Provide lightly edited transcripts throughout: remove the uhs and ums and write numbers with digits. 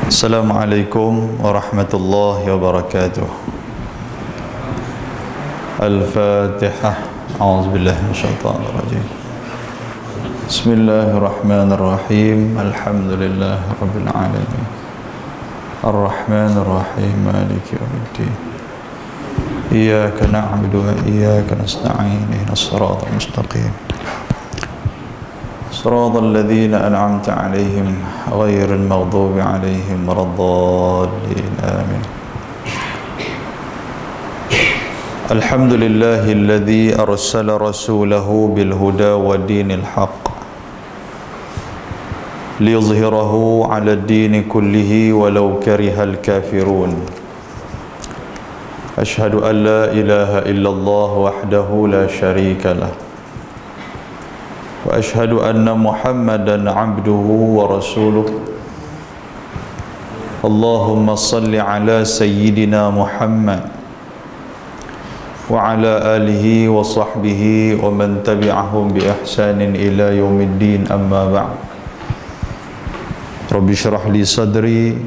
Assalamualaikum warahmatullahi wabarakatuh. Al-Fatihah. A'udzubillahi minasyaitonir rajim. Bismillahirrahmanirrahim. Alhamdulillahi rabbil alamin. Ar-Rahmanir Rahim. Maliki yaumiddin. Iyyaka na'budu wa iyyaka nasta'in. Ihdinas siratal mustaqim. صراط الذين أنعمت عليهم غير المغضوب عليهم ولا الضالين آمين. الحمد لله الذي أرسل رسوله بالهدى ودين الحق ليظهره على الدين كله ولو كره الكافرون. أشهد أن لا إله إلا الله وحده لا شريك له وأشهد أن محمدًا عبده ورسوله. اللهم صل على سيدنا محمد وعلى آله وصحبه ومن تبعهم بإحسان إلى يوم الدين. أما بعد. رب اشرح لي صدري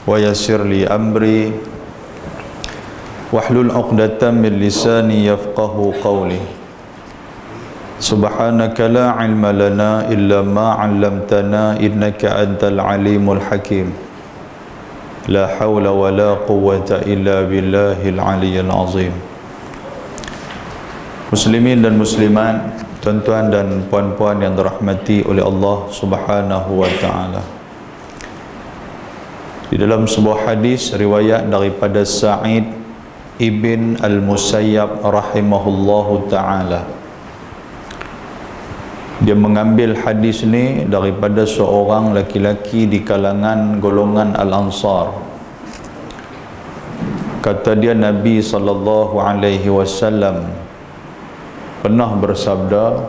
ويسر لي أمري واحلل عقدة من لساني يفقه قولي. Subhanaka la ilma lana illa ma 'allamtana innaka antal alimul hakim. La hawla wa la quwwata illa billahil aliyyil azim. Muslimin dan muslimat, tuan-tuan dan puan-puan yang dirahmati oleh Allah Subhanahu wa taala. Di dalam sebuah hadis riwayat daripada Sa'id ibn al-Musayyab rahimahullahu taala, dia mengambil hadis ni daripada seorang laki-laki di kalangan golongan Al-Ansar. Kata dia, Nabi SAW pernah bersabda,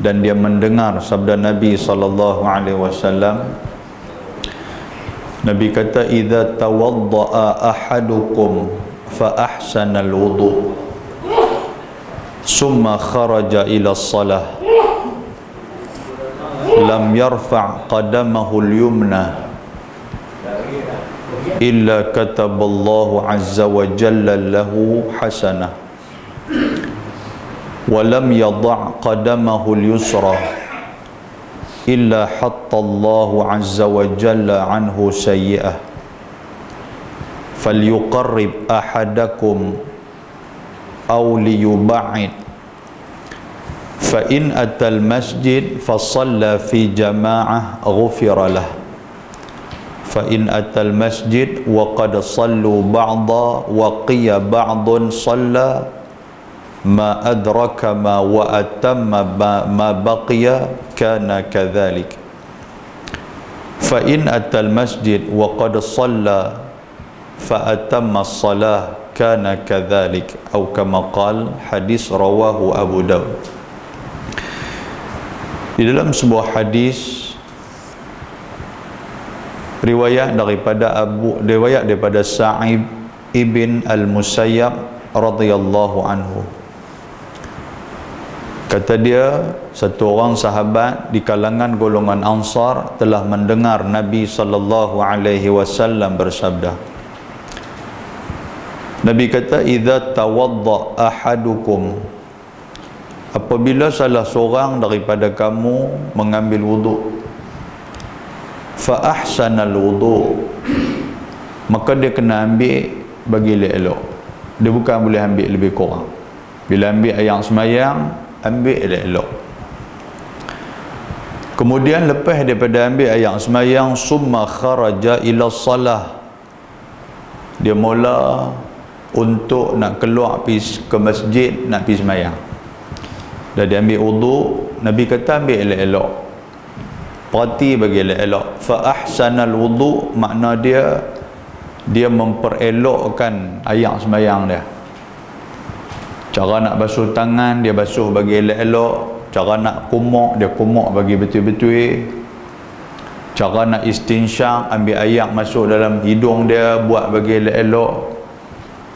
dan dia mendengar sabda Nabi SAW. Nabi kata, "Idza tawadda'a ahadukum fa ahsana al-wudu' summa kharaja ila as-salah lam yarfa' qadamahu al-yumna illa kataballahu azza wa jalla lahu hasanah wa lam yadha' qadamahu al-yusra illa hattallahu azza wa jalla anhu sayyi'ah falyuqarrib ahadakum aw liyuba'id fa in atal masjid fa shalla fi jama'ah ghufira lah fa in atal masjid wa qad sallu ba'da wa qiya ba'dun shalla ma adraka ma wa atamma ma baqiya kana kadhalik fa in atal masjid wa qad shalla fa atamma as-salah kana kadhalik atau kama qala." Hadis rawahu Abu Daud. Di dalam sebuah hadis riwayat daripada Sa'id ibn al-Musayyab radhiyallahu anhu, kata dia, satu orang sahabat di kalangan golongan Ansar telah mendengar Nabi SAW bersabda. Nabi kata, "Idza tawadda ahadukum," apabila salah seorang daripada kamu mengambil wuduk, fa ahsanal wudu', maka dia kena ambil bagi elok. Dia bukan boleh ambil lebih kurang. Bila ambil ayat semayang, ambil elok. Kemudian lepas daripada ambil ayat semayang, summa kharaja ila salah, dia mula untuk nak keluar pergi ke masjid, nak pergi semayang. Dah dia ambil wuduk, Nabi kata ambil elok-elok, perhati bagi elok-elok. Fa ahsanal wudu' makna dia memperelokkan ayat sembahyang dia. Cara nak basuh tangan, dia basuh bagi elok-elok. Cara nak kumuk, dia kumuk bagi betul-betul. Cara nak istinsyak, ambil air masuk dalam hidung dia, buat bagi elok-elok.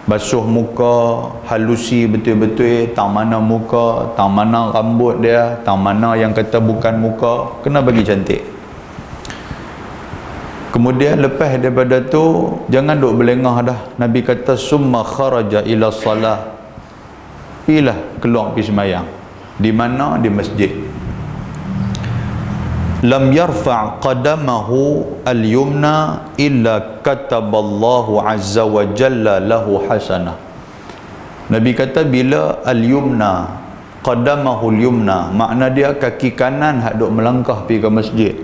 Basuh muka, halusi betul-betul, tang mana muka, tang mana rambut dia, tang mana yang kata bukan muka, kena bagi cantik. Kemudian lepas daripada tu jangan duk berlengah dah. Nabi kata summa kharaja ila salah, pilah keluar pergi sembahyang. Di mana? Di masjid. Lam yarfa' qadamahu al-yumna illa kataballahu azza wa jalla lahu hasanah. Nabi kata bila al-yumna, qadamahu al-yumna, makna dia kaki kanan hak duk melangkah pergi ke masjid.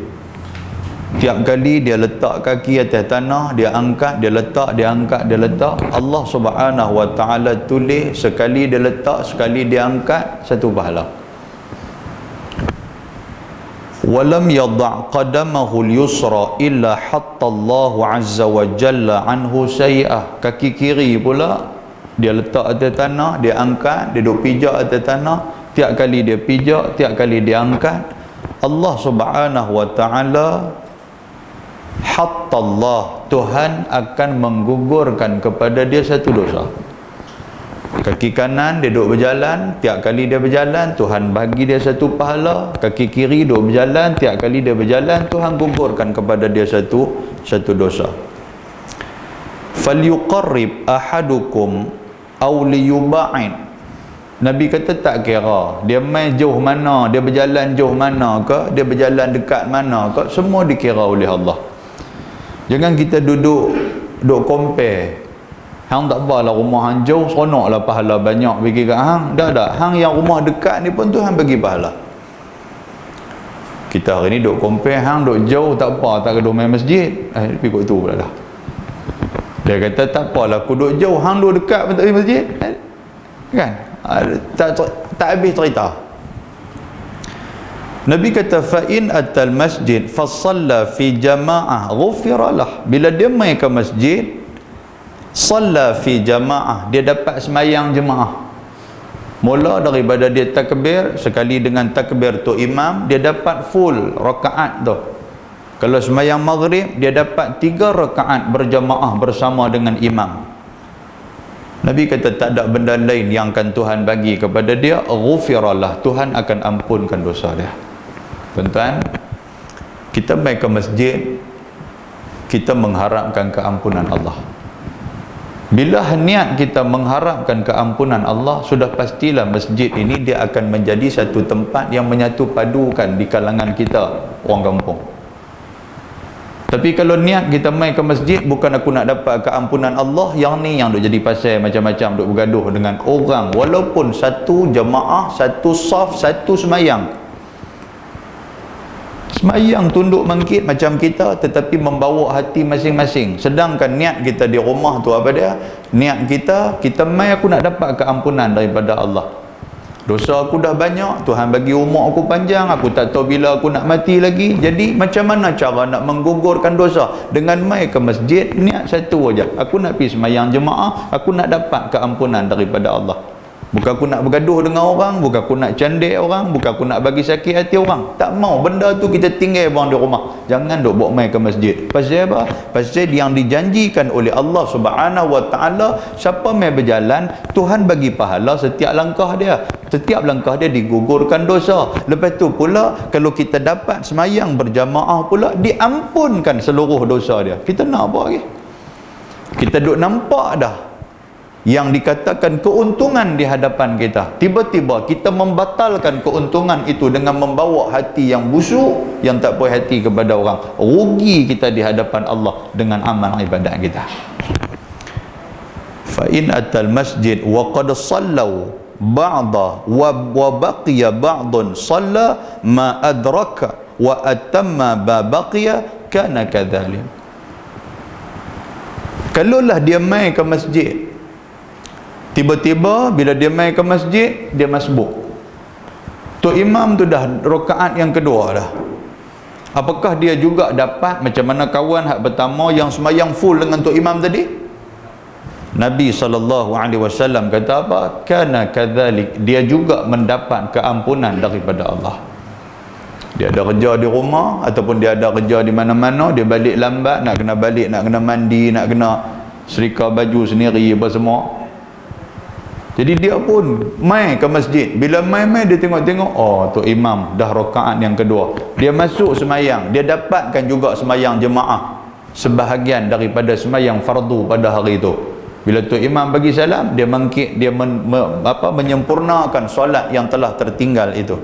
Tiap kali dia letak kaki atas tanah, dia angkat, dia letak, dia angkat, dia letak, Allah Subhanahu wa taala tulis sekali dia letak, sekali dia angkat, satu pahala. Walam yadha' qadamahu al-yusra illa hatta Allah azza wa jalla anhu sayi'ah. Kaki kiri pula dia letak atas tanah, dia angkat, dia duk pijak atas tanah, tiap kali dia pijak, tiap kali dia angkat, Allah Subhanahu wa taala, hatta Allah, Tuhan akan menggugurkan kepada dia satu dosa. Kaki kanan dia duduk berjalan, tiap kali dia berjalan Tuhan bagi dia satu pahala. Kaki kiri duduk berjalan, tiap kali dia berjalan Tuhan gugurkan kepada dia satu dosa. Falyuqarrib ahadukum aw liyuba'id. Nabi kata tak kira dia main jauh mana, dia berjalan jauh mana ke, dia berjalan dekat mana ke, semua dikira oleh Allah. Jangan kita duduk compare. Hang tak apalah rumah hang jauh, seronoklah pahala banyak bagi kat hang. Dah. Hang yang rumah dekat ni pun Tuhan bagi pahala. Kita hari ni duk compare, hang duk jauh tak apa, tak kedua main masjid. Ikut tu pula dah. Dia kata tak apalah aku duk jauh, hang duk dekat pun tak pergi masjid. Kan? Tak habis cerita. Nabi kata fa in atal masjid fa shalla fi jamaah ghufira lah. Bila dia mai ke masjid, shalla fi jamaah, dia dapat semayang jemaah. Mula daripada dia takbir, sekali dengan takbir tu imam, dia dapat full rakaat tu. Kalau semayang maghrib, dia dapat 3 rakaat berjamaah bersama dengan imam. Nabi kata tak ada benda lain yang akan Tuhan bagi kepada dia, ghufiralah, Tuhan akan ampunkan dosa dia. Tuan-tuan, kita mai ke masjid, kita mengharapkan keampunan Allah. Bila niat kita mengharapkan keampunan Allah, sudah pastilah masjid ini dia akan menjadi satu tempat yang menyatu padukan di kalangan kita orang kampung. Tapi kalau niat kita mai ke masjid bukan aku nak dapat keampunan Allah, yang ni yang duk jadi pasal macam-macam, duk bergaduh dengan orang walaupun satu jemaah, satu saf, satu semayang. Semayang tunduk mangkit macam kita, tetapi membawa hati masing-masing. Sedangkan niat kita di rumah tu apa dia? Niat kita mai aku nak dapat keampunan daripada Allah. Dosa aku dah banyak, Tuhan bagi umur aku panjang, aku tak tahu bila aku nak mati lagi. Jadi macam mana cara nak menggugurkan dosa? Dengan mai ke masjid, niat satu aja. Aku nak pergi semayang jemaah, aku nak dapat keampunan daripada Allah. Bukan aku nak bergaduh dengan orang, bukan aku nak candik orang, bukan aku nak bagi sakit hati orang. Tak mau, benda tu kita tinggal bang di rumah. Jangan duk bawa mai ke masjid. Pasal apa? Pasal yang dijanjikan oleh Allah Subhanahu wa taala, siapa mai berjalan, Tuhan bagi pahala setiap langkah dia. Setiap langkah dia digugurkan dosa. Lepas tu pula kalau kita dapat semayang berjamaah pula, diampunkan seluruh dosa dia. Kita nak apa lagi? Kita duk nampak dah yang dikatakan keuntungan di hadapan kita, tiba-tiba kita membatalkan keuntungan itu dengan membawa hati yang busuk, yang tak puas hati kepada orang. Rugi kita di hadapan Allah dengan amal ibadat kita. Fa in atal masjid wa qad sallau ba'da wa baqiya ba'dun salla ma adraka wa atamma ba baqiya kana kadzalik. Kalaulah dia mai ke masjid, tiba-tiba bila dia mai ke masjid, dia masbuk. Tok imam tu dah rakaat yang kedua dah. Apakah dia juga dapat macam mana kawan hak pertama yang semayang full dengan tok imam tadi? Nabi SAW kata apa? Kana kadzalik, dia juga mendapat keampunan daripada Allah. Dia ada kerja di rumah ataupun dia ada kerja di mana-mana, dia balik lambat, nak kena balik, nak kena mandi, nak kena serika baju sendiri apa semua. Jadi dia pun mai ke masjid. Bila mai dia tengok-tengok, oh tok imam dah rakaat yang kedua. Dia masuk semayang, dia dapatkan juga semayang jemaah. sebahagian daripada sembahyang fardu pada hari itu. Bila tu imam bagi salam, dia menyempurnakan solat yang telah tertinggal itu.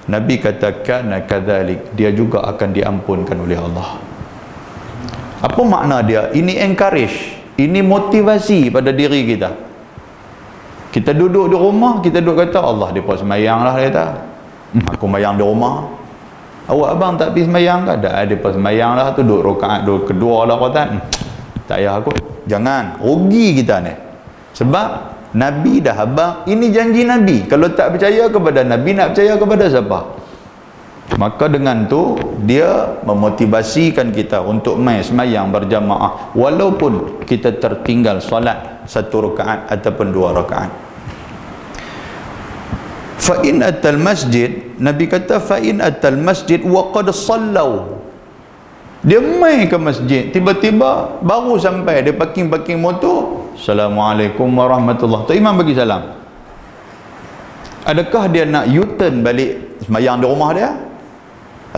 Nabi katakan kadzalik, dia juga akan diampunkan oleh Allah. Apa makna dia? Ini encourage, ini motivasi pada diri kita. Kita duduk di rumah, kita duduk kata, Allah dia pun sembahyang lah, dia kata, aku sembahyang di rumah. Awak abang tak pergi sembahyang ke? Dah, dia pun sembahyang lah tu, duduk rakaat kedua lah kata, tak payah aku. Jangan, rugi kita ni. Sebab Nabi dah abang, ini janji Nabi. Kalau tak percaya kepada Nabi, nak percaya kepada siapa? Maka dengan tu dia memotivasikan kita untuk mai sembahyang berjamaah walaupun kita tertinggal solat 1 rakaat ataupun 2 rakaat. Fa in atal masjid, Nabi kata fa in atal masjid wa qad sallau. Dia mai ke masjid, tiba-tiba baru sampai, dia parking motor, Assalamualaikum warahmatullahi. Tu imam bagi salam. Adakah dia nak U-turn balik sembahyang di rumah dia?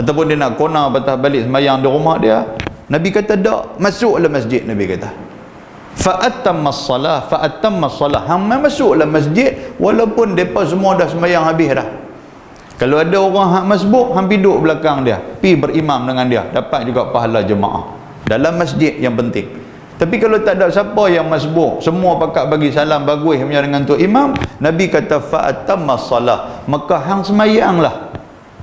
Ataupun dia nak kona patah balik sembahyang di rumah dia? Nabi kata tak, masuklah masjid. Nabi kata fa'atammas salah, hang masuklah masjid walaupun depa semua dah sembahyang habis dah. Kalau ada orang hak masbuk, hang duduk belakang dia, pi berimam dengan dia, dapat juga pahala jemaah dalam masjid yang penting. Tapi kalau tak ada siapa yang masbuk, semua pakat bagi salam bagus punya dengan tu imam, Nabi kata fa'atammas salah, maka hang sembahyanglah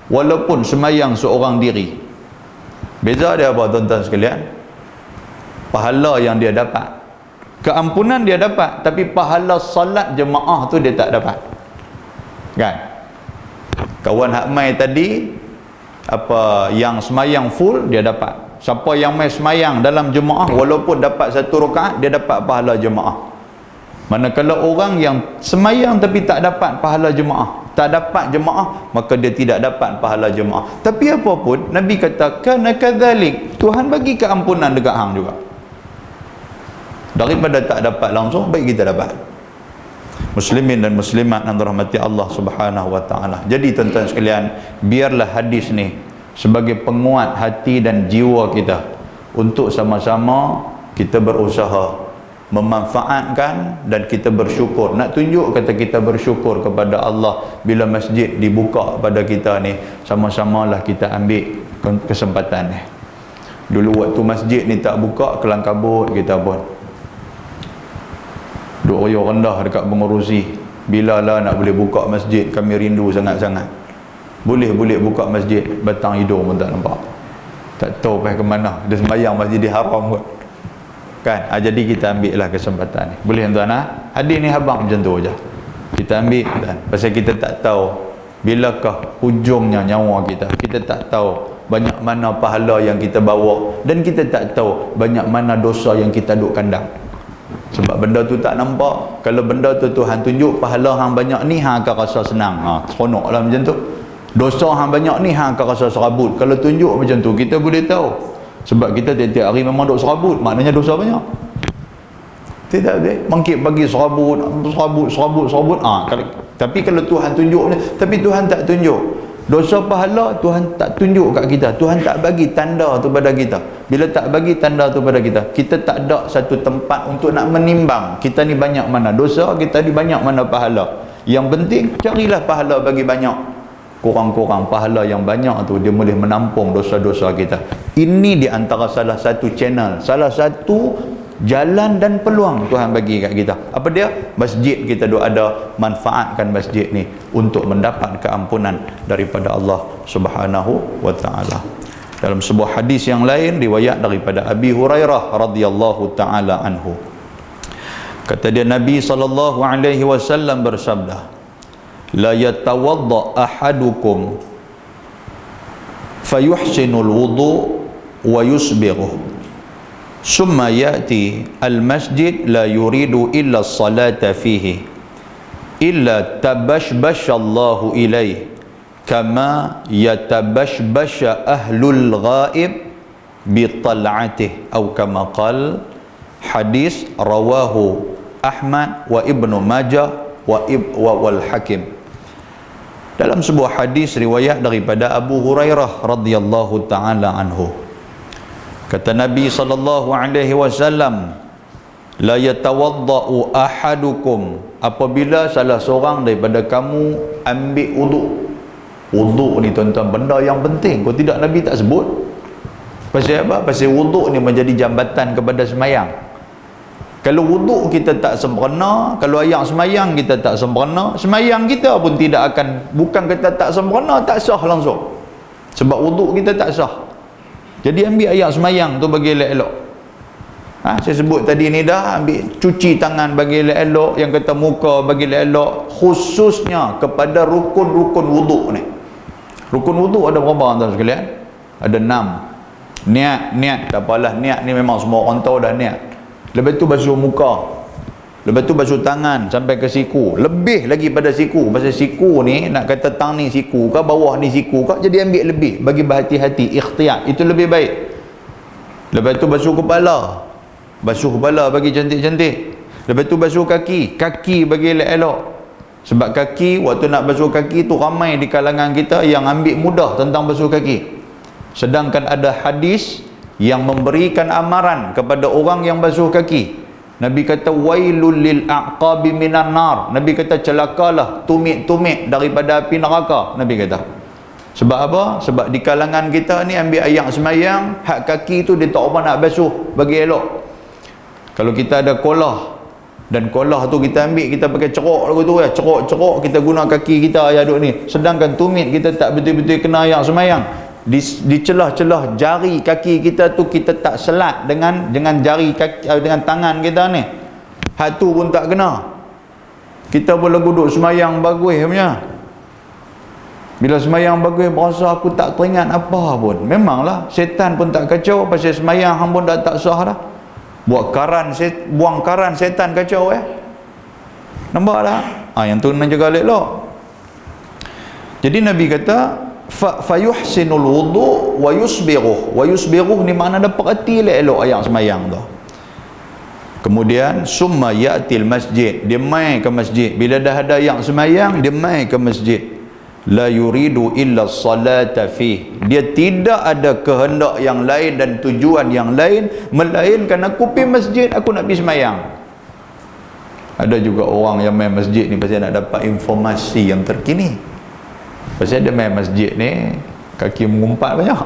walaupun sembahyang seorang diri. Beza dia apa tuan-tuan sekalian? Pahala yang dia dapat, keampunan dia dapat, tapi pahala salat jemaah tu dia tak dapat. Kan? Kawan hak mai tadi, apa yang semayang full dia dapat. Siapa yang mai semayang dalam jemaah walaupun dapat 1 rakaat, dia dapat pahala jemaah. Manakala orang yang semayang tapi tak dapat pahala jemaah, tak dapat jemaah, maka dia tidak dapat pahala jemaah. Tapi apa pun Nabi kata kana kadzalik, Tuhan bagi keampunan dekat hang juga. Daripada tak dapat langsung, baik kita dapat. Muslimin dan muslimat yang dirahmati Allah Subhanahu wa taala. Jadi tuan-tuan sekalian, biarlah hadis ni sebagai penguat hati dan jiwa kita untuk sama-sama kita berusaha memanfaatkan dan kita bersyukur. Nak tunjuk kata kita bersyukur kepada Allah bila masjid dibuka pada kita ni, sama-samalah kita ambil kesempatan ni. Dulu waktu masjid ni tak buka, kelang kabut kita pun duk royak rendah dekat pengurusi, bila lah nak boleh buka masjid, kami rindu sangat-sangat. Boleh buka masjid, batang hidung pun tak nampak, tak tahu pergi ke mana, dia sembahyang Masjidil Haram kot. Kan? Jadi kita ambil lah kesempatan ni. Boleh tuan-tuan? Hadis ni habang macam tu je, kita ambil kan? Pasal kita tak tahu bilakah hujungnya nyawa kita. Kita tak tahu banyak mana pahala yang kita bawa, dan kita tak tahu banyak mana dosa yang kita duk kandang. Sebab benda tu tak nampak. Kalau benda tu Tuhan tunjuk pahala hang banyak ni, hang akan rasa senang, seronok lah macam tu. Dosa hang banyak ni, hang akan rasa serabut. Kalau tunjuk macam tu, kita boleh tahu. Sebab kita tiap-tiap hari memang duk serabut, maknanya dosa banyak. Tidak boleh mangkit bagi serabut. Tapi kalau Tuhan tunjuk, tapi Tuhan tak tunjuk dosa pahala, Tuhan tak tunjuk kat kita, Tuhan tak bagi tanda tu pada kita. Bila tak bagi tanda tu pada kita, kita tak ada satu tempat untuk nak menimbang kita ni banyak mana dosa, kita ni banyak mana pahala. Yang penting carilah pahala bagi banyak. Kurang-kurang pahala yang banyak tu, dia boleh menampung dosa-dosa kita. Ini di antara salah satu channel, salah satu jalan dan peluang Tuhan bagi kat kita. Apa dia? Masjid kita ada, manfaatkan masjid ni untuk mendapat keampunan daripada Allah Subhanahu wa taala. Dalam sebuah hadis yang lain riwayat daripada Abi Hurairah radhiyallahu taala anhu, kata dia Nabi sallallahu alaihi wasallam bersabda, la yatawadda ahadukum fayuhsinul wudu wa yusbighu summa ya'ti al-masjid la yuridu illa as-salata fihi illa tabashbashallahu ilayhi kama yatabashbasha ahlul ghaib bi tal'atihi atau kama qala. Hadis rawahu Ahmad wa Ibnu Majah wal Hakim. Dalam sebuah hadis riwayat daripada Abu Hurairah radhiyallahu taala anhu, Kata Nabi SAW, la yatawadda'u ahadukum, apabila salah seorang daripada kamu ambil wuduk. Wuduk ni tuan-tuan benda yang penting. Kalau tidak Nabi tak sebut. Pasal apa? Pasal wuduk ni menjadi jambatan kepada semayang. Kalau wuduk kita tak sempurna, kalau ayat semayang kita tak sempurna, semayang kita pun tidak akan, bukan kita tak sempurna, tak sah langsung. Sebab wuduk kita tak sah. Jadi ambil ayat semayang tu bagi elok-elok. Saya sebut tadi ni dah, ambil cuci tangan bagi elok-elok, yang kata muka bagi elok-elok, khususnya kepada rukun-rukun wuduk ni. Rukun wuduk ada berapa tuan sekalian? Ada 6. Niat, tak apalah, niat ni memang semua orang tahu dah niat. Lepas tu basuh muka, lepas tu basuh tangan sampai ke siku, lebih lagi pada siku. Pasal siku ni, nak kata tang ni siku ke, bawah ni siku ke, jadi ambil lebih, bagi berhati-hati, ikhtiyat, itu lebih baik. Lepas tu basuh kepala bagi cantik-cantik. Lepas tu basuh kaki bagi elok-elok. Sebab kaki, waktu nak basuh kaki tu ramai di kalangan kita yang ambil mudah tentang basuh kaki. Sedangkan ada hadis yang memberikan amaran kepada orang yang basuh kaki. Nabi kata wailul lil aqabi minan nar. Nabi kata celakalah tumit-tumit daripada api neraka. Nabi kata. Sebab apa? Sebab di kalangan kita ni ambil ayat semayang, hak kaki tu dia tak apa nak basuh bagi elok. Kalau kita ada kolah, dan kolah tu kita ambil, kita pakai ceruk lagu tu ya, ceruk kita guna kaki kita ayat duk ni. Sedangkan tumit kita tak betul-betul kena ayat semayang. Di celah-celah jari kaki kita tu kita tak selat dengan jari kaki, dengan tangan kita ni. Hak tu pun tak kena. Kita boleh duduk semayang bagus punya. Bila semayang bagus berasa aku tak teringat apa pun. Memanglah setan pun tak kacau pasal semayang hang pun dah tak sah dah. Buang karan setan kacau Nampak tak? Yang tu nak jaga elok. Jadi Nabi kata fayuhsinul wudu wa yusbighuh ni makna ada perhati elok ayat semayang tu. Kemudian summa ya'til masjid, dia mai ke masjid. Bila dah ada ayat semayang, dia mai ke masjid. La yuridu illa salata fi, dia tidak ada kehendak yang lain dan tujuan yang lain melainkan aku pergi masjid, aku nak pergi semayang. Ada juga orang yang main masjid ni pasal nak dapat informasi yang terkini. Pasal dia main masjid ni kaki mengumpat banyak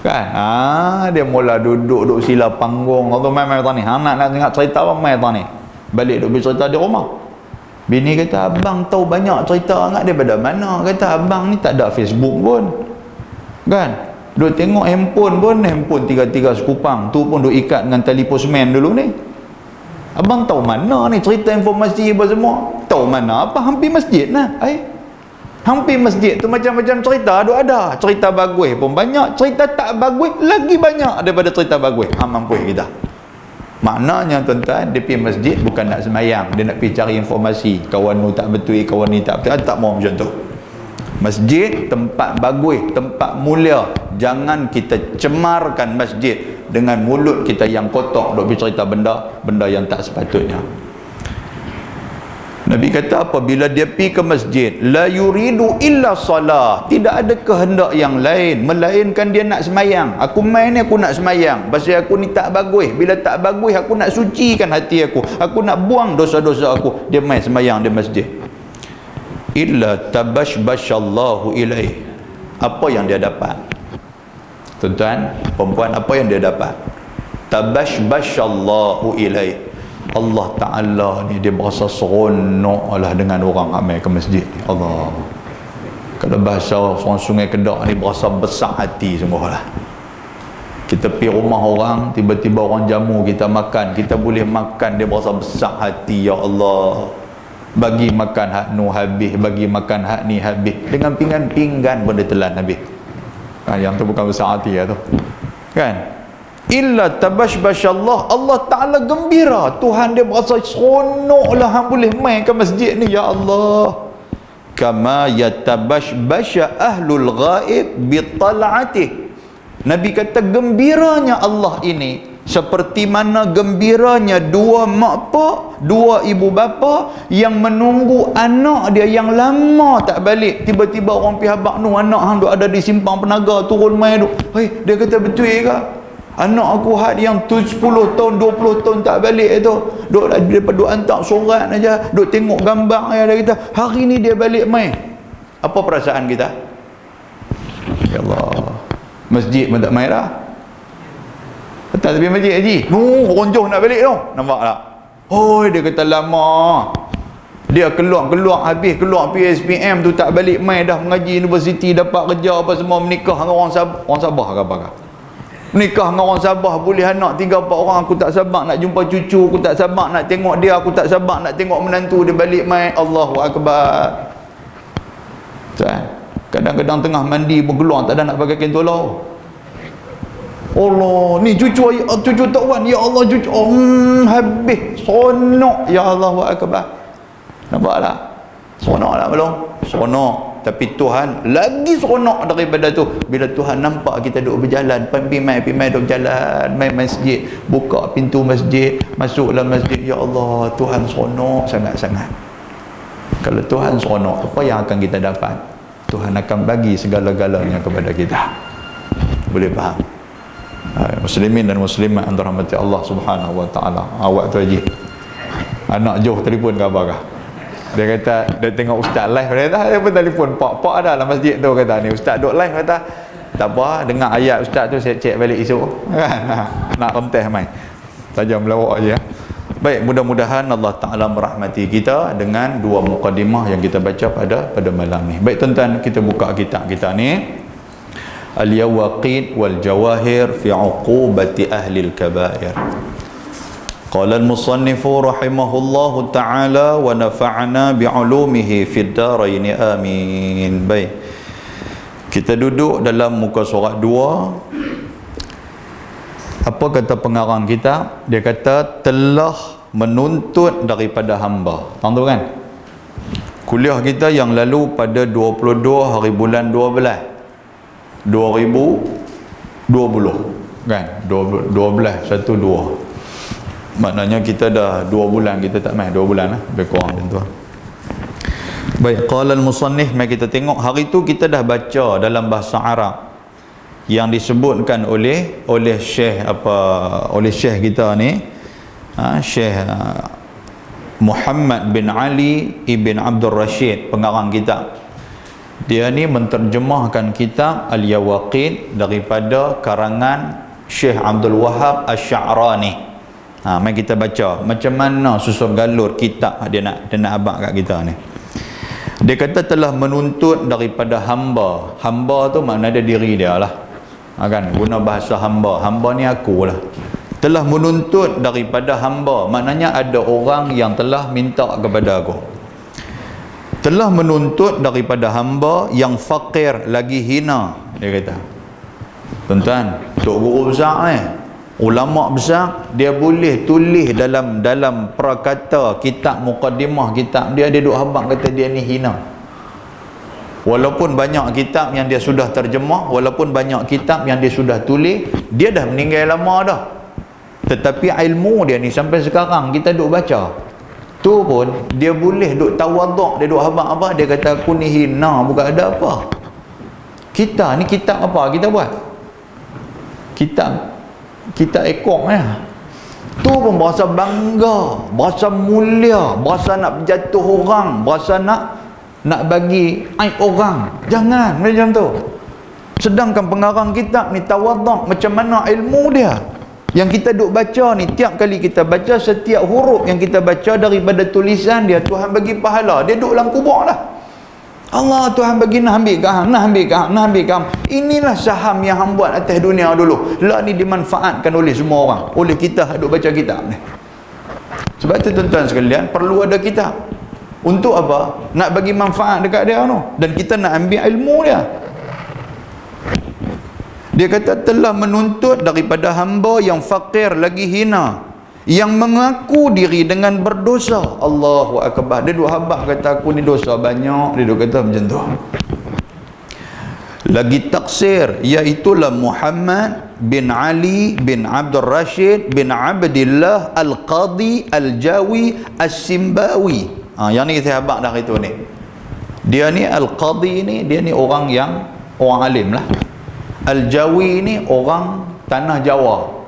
kan. Dia mula duduk sila panggung atau main tani. Anak nak tengok cerita apa main tani, balik duk bercerita di rumah. Bini kata abang tahu banyak cerita angkat daripada mana. Kata abang ni tak ada Facebook pun kan, duk tengok handphone pun, handphone tiga-tiga sekupang tu pun duk ikat dengan tali postman dulu ni. Abang tahu mana ni cerita informasi apa semua? Tahu mana apa, hampir masjid lah. Hampir masjid tu macam-macam cerita ada. Cerita bagus pun banyak, cerita tak bagus lagi banyak daripada cerita bagus. Mampu kita. Maknanya tuan-tuan, dia pergi masjid bukan nak semayang, dia nak pergi cari informasi. Kawan tu tak betul, kawan ni tak betul. Tak mau macam tu. Masjid tempat bagus, tempat mulia. Jangan kita cemarkan masjid dengan mulut kita yang kotor duk bercerita benda yang tak sepatutnya. Nabi kata apabila dia pergi ke masjid, la yuridu illa salah, tidak ada kehendak yang lain melainkan dia nak semayang. Aku main ni aku nak semayang, pasal aku ni tak bagus. Bila tak bagus aku nak sucikan hati aku nak buang dosa-dosa aku. Dia main semayang di masjid. Illa tabashbashallahu ilaih. Apa yang dia dapat? Tuan-tuan, perempuan, apa yang dia dapat? Tabashbashallahu ilaih. Allah Ta'ala ni dia berasa seronok lah dengan orang ramai ke masjid ni. Allah, kalau bahasa orang Sungai Kedah ni, berasa besar hati sungguh lah. Kita pergi rumah orang, tiba-tiba orang jamu kita makan, kita boleh makan, dia berasa besar hati. Ya Allah, bagi makan hak nu habis, bagi makan hak ni habis, dengan pinggan-pinggan pun dia telan habis. Yang tu bukan besar hati tu kan. Illa tabashbashallah, Allah Ta'ala gembira, Tuhan dia berasa seronok lah hang boleh main ke masjid ni. Ya Allah, kama yatabashbasha ahlul ghaib bital'atih. Nabi kata gembiranya Allah ini seperti mana gembiranya dua mak pak, dua ibu bapa yang menunggu anak dia yang lama tak balik. Tiba-tiba orang pergi habaq nu anak hang duk ada di simpang penaga, turun mai duk. Dia kata betul ke? Anak aku had yang 10 tahun 20 tahun tak balik tu, duk hantar surat aja, duk tengok gambar dia kita, hari ni dia balik main. Apa perasaan kita? Ya Allah, masjid pun tak main dah. Betul tapi masjid haji. Orang jauh nak balik tu. Nampak tak? Oh, dia kata lama. Dia keluar habis keluar PSPM tu tak balik main dah, mengaji universiti, dapat kerja apa semua, menikah dengan orang Sabah ke apa? Menikah dengan orang Sabah, boleh anak 3-4 orang. Aku tak sabar nak jumpa cucu, aku tak sabar nak tengok dia, aku tak sabar nak tengok menantu dia balik main. Allahu Akbar. Kadang-kadang tengah mandi pun keluar tak ada nak pakai kain tolong. Allah, ni cucu Tok Wan, ya Allah cucu, habis sonok, ya Allahu Akbar. Nampak tak? Seronok tak belum? Seronok. Tapi Tuhan lagi seronok daripada tu bila Tuhan nampak kita duduk berjalan, pimai duduk berjalan, main masjid, buka pintu masjid, masuk dalam masjid. Ya Allah, Tuhan seronok sangat-sangat. Kalau Tuhan seronok, apa yang akan kita dapat? Tuhan akan bagi segala-galanya kepada kita. Boleh faham? Muslimin dan muslimat yang dirahmati Allah Subhanahu wa taala. Awak tu haji, anak jauh telefon ke apakah? Dia kata dia tengok ustaz live, dia kata dia pun telefon pak ada dalam masjid tu, kata ni ustaz duk live, kata tak apa, dengar ayat ustaz tu saya cek balik esok kan. Nak rentas mai tajam melawak aja. Baik, mudah-mudahan Allah Taala merahmati kita dengan dua mukadimah yang kita baca pada malam ni. Baik tuan-tuan, kita buka kitab kita ni, Al-Yawaqit wal Jawahir fi Uqubati Ahli al-Kabair. Qala al-musannif rahimahullahu ta'ala wa nafa'na bi'ulumihi fid darain amin. Baik, kita duduk dalam muka surat 2. Apa kata pengarang kita? Dia kata telah menuntut daripada hamba. Tahu kan? Kuliah kita yang lalu pada 22 hari bulan 12 2020 kan? 12 maknanya kita dah 2 bulan kita tak main, 2 bulan lah, lebih kurang macam tu. Baik, qala al-musannif, mari kita tengok hari tu kita dah baca dalam bahasa Arab yang disebutkan oleh Syekh kita ni, Syekh Muhammad bin Ali ibn Abdul Rashid, pengarang kitab. Dia ni menterjemahkan kitab Al-Yawaqit daripada karangan Syekh Abdul Wahab Asy-Sya'rani. Mari kita baca macam mana susun galur kitab dia nak abang kat kita ni. Dia kata telah menuntut daripada hamba. Hamba tu makna dia diri dia lah. Kan guna bahasa hamba. Hamba ni aku lah. Telah menuntut daripada hamba, maknanya ada orang yang telah minta kepada aku. Telah menuntut daripada hamba yang fakir lagi hina. Dia kata, tuan-tuan, tok guru besar ni, ulama besar, dia boleh tulis dalam prakata kitab mukadimah kitab dia duk habaq kata dia ni hina. Walaupun banyak kitab yang dia sudah terjemah, walaupun banyak kitab yang dia sudah tulis, dia dah meninggal lama dah, tetapi ilmu dia ni sampai sekarang kita duk baca tu pun dia boleh duk tawaduk, dia duk habaq apa, dia kata aku ni hina, bukan ada apa. Kita ni kitab apa kita buat? Kita ekor tu pun berasa bangga, berasa mulia, berasa nak berjatuh orang, berasa nak bagi aib orang. Jangan macam tu. Sedangkan pengarang kitab ni tawaduk macam mana ilmu dia yang kita duk baca ni, tiap kali kita baca, setiap huruf yang kita baca daripada tulisan dia, Tuhan bagi pahala. Dia duk dalam kubur lah. Allah, Tuhan bagi nak ambil ke hang, nak ambil ke hang, nak ambil ke hang. Inilah saham yang hang buat atas dunia dulu. Lah ni dimanfaatkan oleh semua orang, oleh kita duk baca kitab ni. Sebab tu tuan-tuan sekalian, perlu ada kitab. Untuk apa? Nak bagi manfaat dekat dia tu, dan kita nak ambil ilmu dia. Dia kata telah menuntut daripada hamba yang fakir lagi hina, yang mengaku diri dengan berdosa. Allahu Akbar. Dia duk habaq kata aku ni dosa banyak, dia duk kata macam tu. Lagi taksir, iaitulah Muhammad bin Ali bin Abdul Rashid bin Abdillah Al-Qadi Al-Jawi As-Simbawi. Yang ni kita habaq dah itu ni. Dia ni Al-Qadi ni, dia ni orang alim lah. Al-Jawi ni orang tanah Jawa.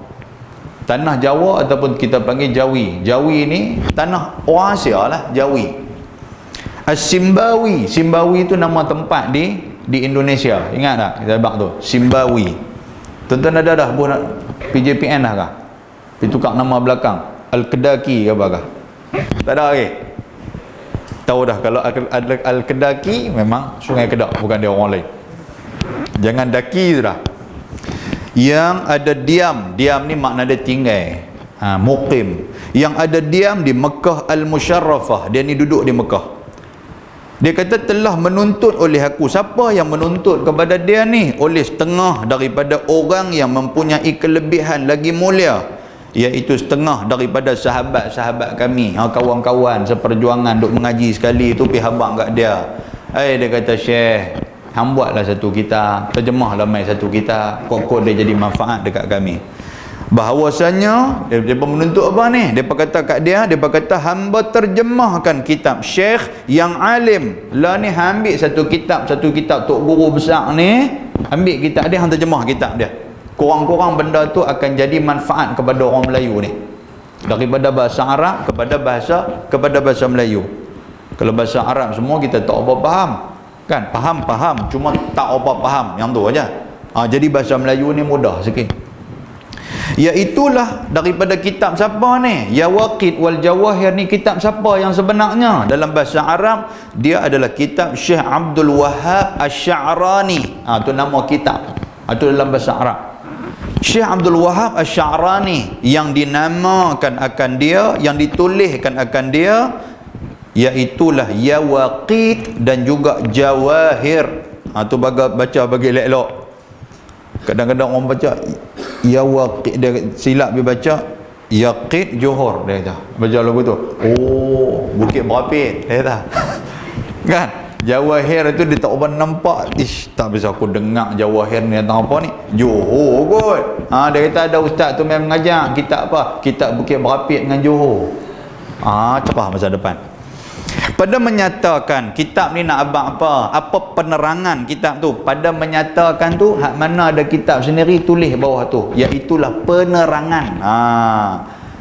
Tanah Jawa ataupun kita panggil Jawi. Jawi ni tanah orang Asia lah, Jawi. Simbawi. Simbawi tu nama tempat di Indonesia. Ingat tak? Kita bak tu. Simbawi. Tuan-tuan ada dah buat PJPN dah kah? Ditukar nama belakang. Al-Kedaki ke apa kah? Tak ada lagi. Tahu dah kalau Al-Kedaki memang Sungai Kedak, bukan dia orang lain. Jangan daki tu dah. Yang ada diam ni makna dia tinggal, muqim. Yang ada diam di Mekah Al-Musharrafah, dia ni duduk di Mekah. Dia kata telah menuntut oleh aku. Siapa yang menuntut kepada dia ni? Oleh setengah daripada orang yang mempunyai kelebihan lagi mulia, iaitu setengah daripada sahabat-sahabat kami, kawan-kawan seperjuangan duk mengaji sekali tu pergi habaq kat dia. Dia kata, Syekh, hang buatlah satu kitab, terjemahlah mai satu kitab, kok dia jadi manfaat dekat kami. Bahawasanya dia menuntut apa ni? Dia kata kat dia, dia kata hamba terjemahkan kitab Syekh yang alim. Lah ni ambil satu kitab tok guru besar ni, ambil kitab dia, hang terjemah kitab dia. Kurang-kurang benda tu akan jadi manfaat kepada orang Melayu ni. Daripada bahasa Arab kepada bahasa Melayu. Kalau bahasa Arab semua kita tak apa faham. Kan? Faham, cuma tak apa faham. Yang tu aja. Jadi bahasa Melayu ni mudah sikit. Iaitulah daripada kitab siapa ni? Yawaqit wal Jawahir ni kitab siapa yang sebenarnya? Dalam bahasa Arab dia adalah kitab Syekh Abdul Wahhab Asy-Sya'rani. Tu nama kitab. Itu dalam bahasa Arab. Syekh Abdul Wahhab Asy-Sya'rani, yang dinamakan akan dia, yang dituliskan akan dia, iaitulah Yawaqit dan juga Jawahir. Tu baca bagi elok. Kadang-kadang orang baca Yawaqit, dia silap dia baca Yaqit Johor, dia kata baca lagu tu, Bukit Berapit, dia kata kan. Jawahir itu dia tak pernah nampak. Tak bisa aku dengar Jawahir ni tentang apa ni, Johor kot. Dia kata ada ustaz tu memang mengajar kitab apa, kitab Bukit Berapit dengan Johor. Cerah masa depan. Pada menyatakan kitab ni nak abang apa penerangan kitab tu, pada menyatakan tu hak mana ada kitab sendiri tulis bawah tu, iaitulah penerangan.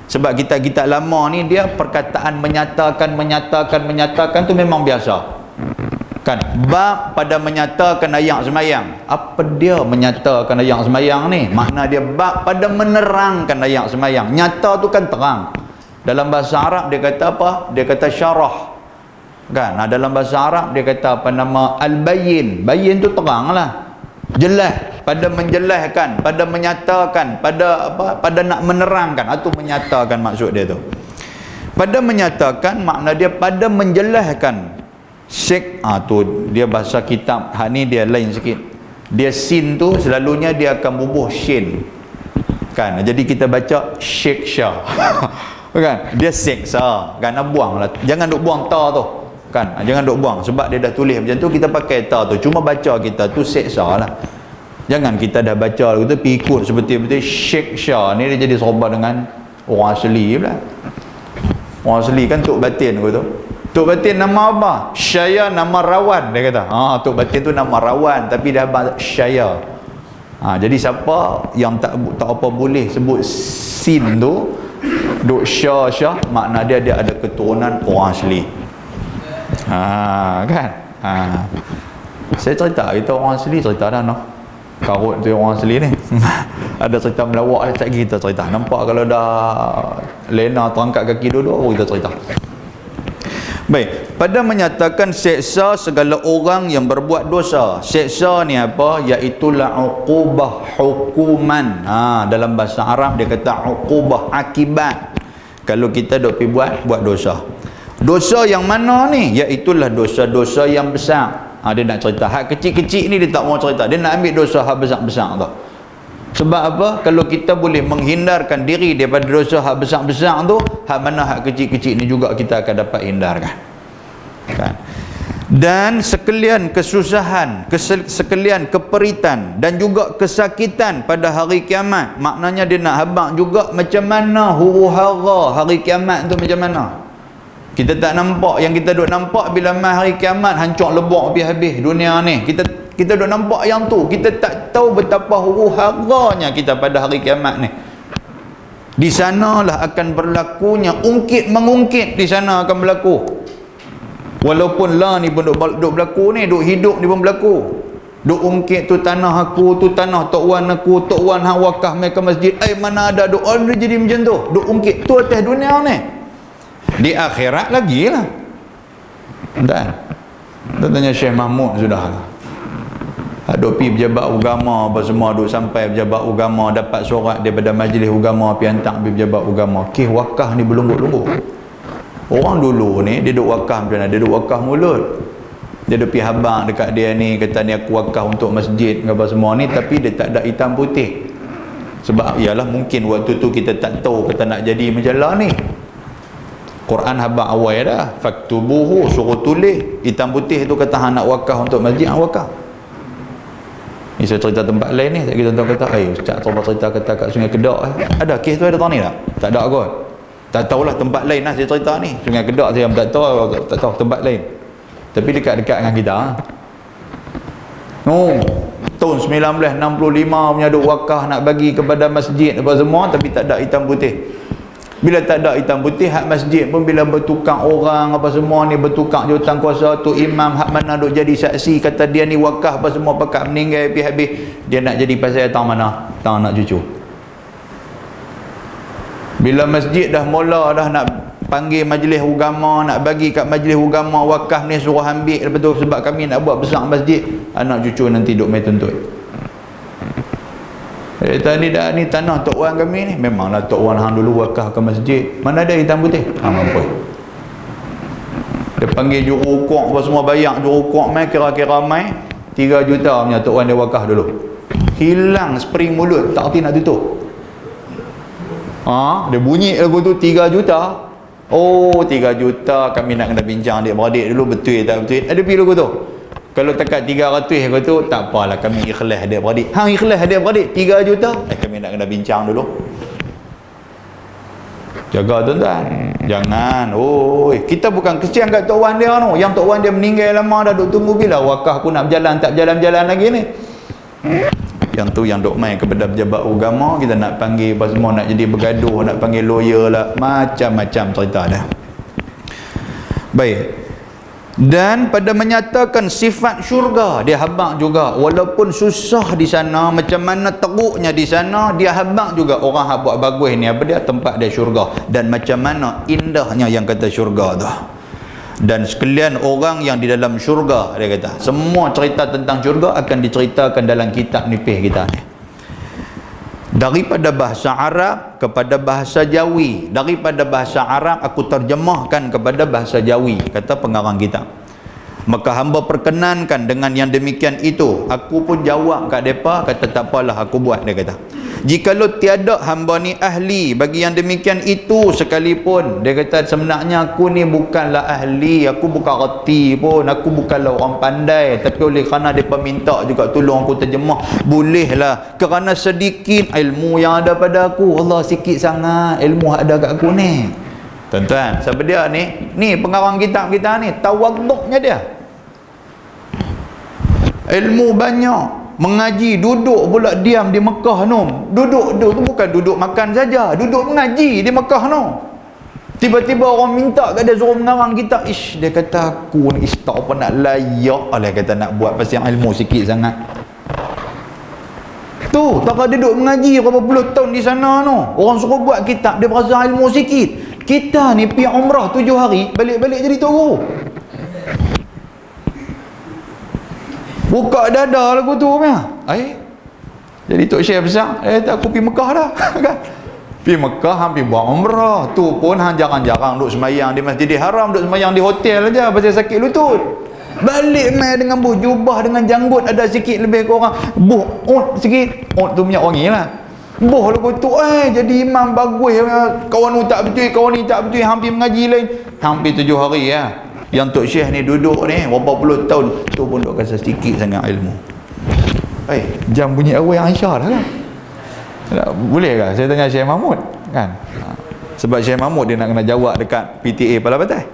Sebab kitab-kitab lama ni dia perkataan menyatakan tu memang biasa kan. Bab pada menyatakan ayat semayang, apa dia menyatakan ayat semayang ni? Makna dia bab pada menerangkan ayat semayang. Nyata tu kan terang. Dalam bahasa Arab dia kata apa? Dia kata syarah kan. Dalam bahasa Arab dia kata apa nama? Al-Bayyin. Bayyin tu terang lah, jelas, pada menjelaskan, pada menyatakan, pada apa? Pada nak menerangkan. Itu menyatakan maksud dia tu. Pada menyatakan makna dia pada menjelaskan. Syekh tu dia bahasa kitab hak ni dia lain sikit. Dia sin tu selalunya dia akan bubuh shin kan. Jadi kita baca Syekh Syah kan. Dia seksa kan, buanglah, jangan duk buang ta tu kan, jangan duk buang sebab dia dah tulis macam tu, kita pakai ta tu, cuma baca kita tu seksa lah. Jangan kita dah baca kita pergi ikut seperti Syekh Syah ni, dia jadi serupa dengan orang asli pula. Orang asli kan Tok Batin tu. Tok Batin nama apa? Syaya nama rawan, dia kata. Tok Batin tu nama rawan tapi dah Syaya. Jadi siapa yang tak apa boleh sebut sin tu, duk Syah, makna dia ada keturunan orang asli. Kan? Saya cerita, kita orang asli cerita dah noh. Karut tu orang asli ni. Ada cerita melawak tak kita cerita. Nampak kalau dah lena terangkat kaki duduk kita cerita. Baik, pada menyatakan seksa segala orang yang berbuat dosa. Seksa ni apa? Iaitulah uqubah hukuman. Dalam bahasa Arab dia kata uqubah, akibat. Kalau kita dok pergi buat dosa. Dosa yang mana ni? Iaitulah dosa-dosa yang besar. Dia nak cerita. Hak kecil-kecil ni dia tak mau cerita. Dia nak ambil dosa hak besar-besar tu. Sebab apa? Kalau kita boleh menghindarkan diri daripada dosa hak besar-besar tu, hak mana hak kecil-kecil ni juga kita akan dapat hindarkan kan? Dan sekalian kesusahan, sekalian keperitan dan juga kesakitan pada hari kiamat. Maknanya dia nak habaq juga macam mana huru-hara hari kiamat tu macam mana. Kita tak nampak, yang kita duk nampak bila mai hari kiamat hancur lebok habis-habis dunia ni. Kita duk nampak yang tu, kita tak tahu betapa huru-haranya kita pada hari kiamat ni. Di sanalah akan berlakunya ungkit mengungkit, di sana akan berlaku. Walaupun lah ni pun duk berlaku ni, duk hidup ni pun berlaku. Duk ungkit tu tanah aku, tu tanah tok wan aku, tok wan hang wakaf mai ke masjid. Mana ada duk already jadi macam tu. Duk ungkit tu atas dunia ni. Di akhirat lagi lah. Tak? Kita tanya Syekh Mahmud sudah. Duk pergi pejabat agama apa semua, duk sampai pejabat agama dapat surat daripada majlis agama pergi hantar pergi pejabat agama. Kes wakaf ni berlungguk-lungguk. Orang dulu ni dia duk wakaf macam mana? Dia duk wakaf mulut. Dia duk pergi habang dekat dia ni, kata ni aku wakaf untuk masjid apa semua ni, tapi dia tak ada hitam putih. Sebab ialah mungkin waktu tu kita tak tahu kata nak jadi macam lah ni. Quran habang awal dah, faktubuhu, suruh tulis hitam putih tu, kata hang nak wakaf untuk masjid, hang wakaf. Ni saya cerita tempat lain ni, tak kita tahu kata, ustaz cuba cerita kata kat Sungai Kedak ada kes tu, ada tahu ni tak? Tak ada kot. Tak tahulah tempat lain lah saya cerita ni. Sungai Kedak saya tak tahu tempat lain. Tapi dekat-dekat dengan kita. Tahun 1965 punya duk wakaf nak bagi kepada masjid apa semua, tapi tak ada hitam putih. Bila tak ada hitam putih, hak masjid pun bila bertukar orang apa semua ni, bertukar jawatan kuasa tu, imam hak mana duk jadi saksi kata dia ni wakaf apa semua, pakat meninggal habis dia nak jadi pasal tang mana? Tang anak cucu. Bila masjid dah mula dah nak panggil majlis agama, nak bagi kat majlis agama wakaf ni suruh ambil betul sebab kami nak buat besar masjid, anak cucu nanti duk main tuntut. Tadi dah ni tanah tok wan kami ni, memanglah tok wan hang dulu wakaf ke masjid, mana ada hitam putih, hang mampu. Dia panggil juru hukum apa semua, bayar juru hukum mai, kira-kira mai 3 juta punya tok wan dia wakaf dulu. Hilang spring mulut, tak erti nak tutup. Dia bunyi lagu tu 3 juta. 3 juta kami nak kena bincang adik-beradik dulu, betul tak betul. Ada pergi lagu tu. Kalau takat 300 aku tu, tak apalah, kami ikhlas adik-beradik. Hang ikhlas adik-beradik 3 juta, kami nak kena bincang dulu. Jaga tuan-tuan. Jangan. Kita bukan kesian kat tok wan dia tu. Yang tok wan dia meninggal lama dah, duk tunggu bila wakaf aku nak berjalan, tak berjalan-jalan lagi ni. Yang tu yang duk main kepada pejabat agama, kita nak panggil apa semua, nak jadi bergaduh, nak panggil lawyer lah, macam-macam cerita dah. Baik. Dan pada menyatakan sifat syurga, dia habaq juga, walaupun susah di sana, macam mana teruknya di sana, dia habaq juga orang hak buat bagus ni, apa dia, tempat dia syurga, dan macam mana indahnya yang kata syurga tu. Dan sekalian orang yang di dalam syurga, dia kata semua cerita tentang syurga akan diceritakan dalam kitab nipih kita ni, daripada bahasa Arab kepada bahasa Jawi. Daripada bahasa Arab aku terjemahkan kepada bahasa Jawi, kata pengarang kitab. Maka hamba perkenankan dengan yang demikian itu. Aku pun jawab kat mereka, kata tak apalah aku buat, dia kata. Jikalau tiada hamba ni ahli bagi yang demikian itu sekalipun, dia kata sebenarnya aku ni bukanlah ahli, aku bukan reti pun, aku bukanlah orang pandai, tapi oleh kerana mereka minta juga tolong aku terjemah, bolehlah, kerana sedikit ilmu yang ada pada aku. Allah, sikit sangat ilmu ada kat aku ni. Tuan-tuan, siapa dia ni? Ni pengarang kitab kita ni, tawaduknya dia. Ilmu banyak, mengaji, duduk pula diam di Mekah tu. Duduk tu bukan duduk makan saja, duduk mengaji di Mekah tu. Tiba-tiba orang minta kat dia suruh mengarang kitab. Dia kata aku ni tak apa nak layak lah, kata nak buat pasal ilmu sikit sangat. Tu, tak ada duduk mengaji berapa puluh tahun di sana tu. Orang suruh buat kitab, dia berasa ilmu sikit. Kita ni pergi umrah 7 hari, balik-balik jadi guru. Buka dada lagu tu punya. Jadi Tok Syekh besar, aku pergi Mekah dah. Kan? Pergi Mekah hampir buat umrah. Tu pun hang jarang-jarang duduk semayang di Masjidil Haram, duduk semayang di hotel aja pasal sakit lutut. Balik mai dengan buh jubah dengan janggut ada sikit lebih kurang. Buh sikit. Tu punya wangi lah. Buh lagu tu jadi imam bagus. Kawan tu tak betul, kawan ni tak betul, hampir mengaji lain. Hampir 7 hari ya. Yang Tok Syekh ni duduk ni berapa puluh tahun, tu pun duk rasa sikit sangat ilmu. Jam bunyi awal Aisyah dah kan? Boleh ke saya tanya Syekh Mahmud kan? Sebab Syekh Mahmud dia nak kena jawab dekat PTA Pala Batai.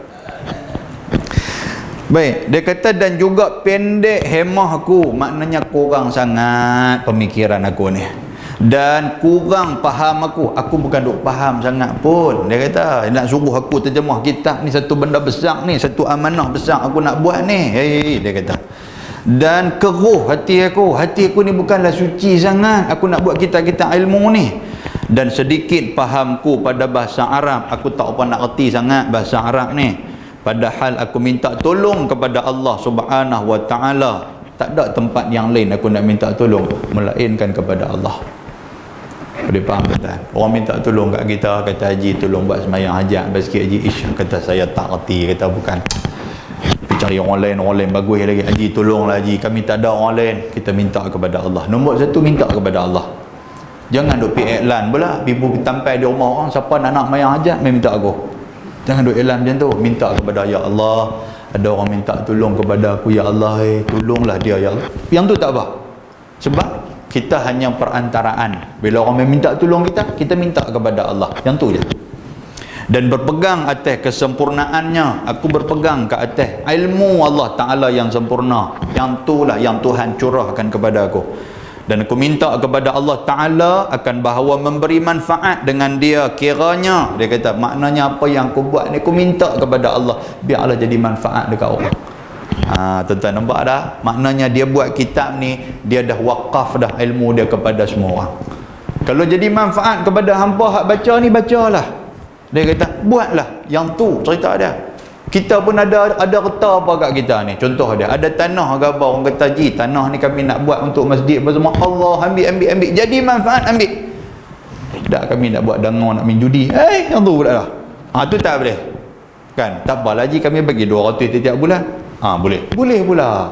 Baik, dia kata dan juga pendek hemah aku, maknanya kurang sangat pemikiran aku ni. Dan kurang faham aku bukan duk faham sangat pun. Dia kata nak suruh aku terjemah kitab ni, satu benda besar ni, satu amanah besar aku nak buat ni. Hei, dia kata. Dan keruh hati aku ni bukanlah suci sangat aku nak buat kitab-kitab ilmu ni. Dan sedikit fahamku pada bahasa Arab, aku tak apa nak erti sangat bahasa Arab ni. Padahal aku minta tolong kepada Allah Subhanahu Wa Taala. Tak ada tempat yang lain aku nak minta tolong melainkan kepada Allah. Boleh faham tak? Orang minta tolong kat kita, kata haji tolong buat sembahyang hajat, bagi sikit haji, ish, kata saya tak erti, kata bukan. Cari orang lain bagus lagi, haji tolonglah haji, kami tak ada orang lain, kita minta kepada Allah. Nombor satu, minta kepada Allah. Jangan duk pergi iklan pula, pergi tampai di rumah orang, siapa nak sembahyang hajat, mai minta aku. Jangan duk iklan macam tu. Minta kepada ya Allah, ada orang minta tolong kepada aku, ya Allah, tolonglah dia ya Allah. Yang tu tak apa. Sebab kita hanya perantaraan. Bila orang minta tolong kita minta kepada Allah. Yang tu je. Dan berpegang atas kesempurnaannya, aku berpegang ke atas ilmu Allah Ta'ala yang sempurna. Yang itulah yang Tuhan curahkan kepada aku. Dan aku minta kepada Allah Ta'ala akan bahawa memberi manfaat dengan dia kiranya. Dia kata maknanya apa yang aku buat ni, aku minta kepada Allah biarlah jadi manfaat dekat orang. Tuan-tuan nampak dah? Maknanya dia buat kitab ni, dia dah wakaf dah ilmu dia kepada semua orang. Kalau jadi manfaat kepada hampa hak baca ni, bacalah. Dia kata buatlah yang tu cerita dia. Kita pun ada reta apa kat kita ni. Contoh dia, ada tanah ke apa, orang kata ji tanah ni kami nak buat untuk masjid apa semua. Allah ambil. Jadi manfaat ambil. Tak kami nak buat dangar, nak main judi. Yang tu pula lah. Tu tak boleh. Kan? Tak apalah ji, kami bagi 200 setiap bulan. Boleh. Boleh pula.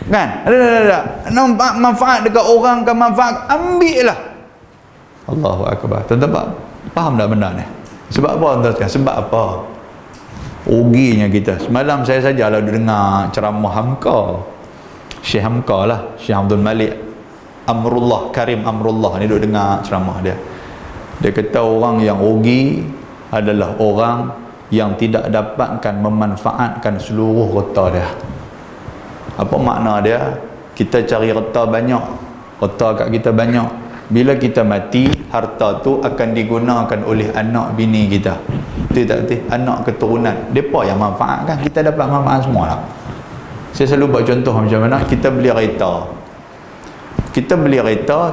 Kan? Ada. Nampak manfaat dekat orang kan, manfaat ambil lah. Allahu Akbar. Tuan-tuan faham tak benda ni? Sebab apa tuan-tuan? Sebab apa? Ruginya kita. Semalam saya sajalah dengar ceramah Hamka, Syekh Hamka lah, Syekh Abdul Malik Amrullah, Karim Amrullah ni duk dengar ceramah dia. Dia kata orang yang rugi adalah orang yang tidak dapatkan memanfaatkan seluruh reta dia. Apa makna dia? Kita cari reta banyak, reta kat kita banyak. Bila kita mati, harta tu akan digunakan oleh anak bini kita. Betul tak betul? Anak keturunan. Mereka yang manfaatkan. Kita dapat manfaat semua lah. Saya selalu buat contoh macam mana. Kita beli kereta.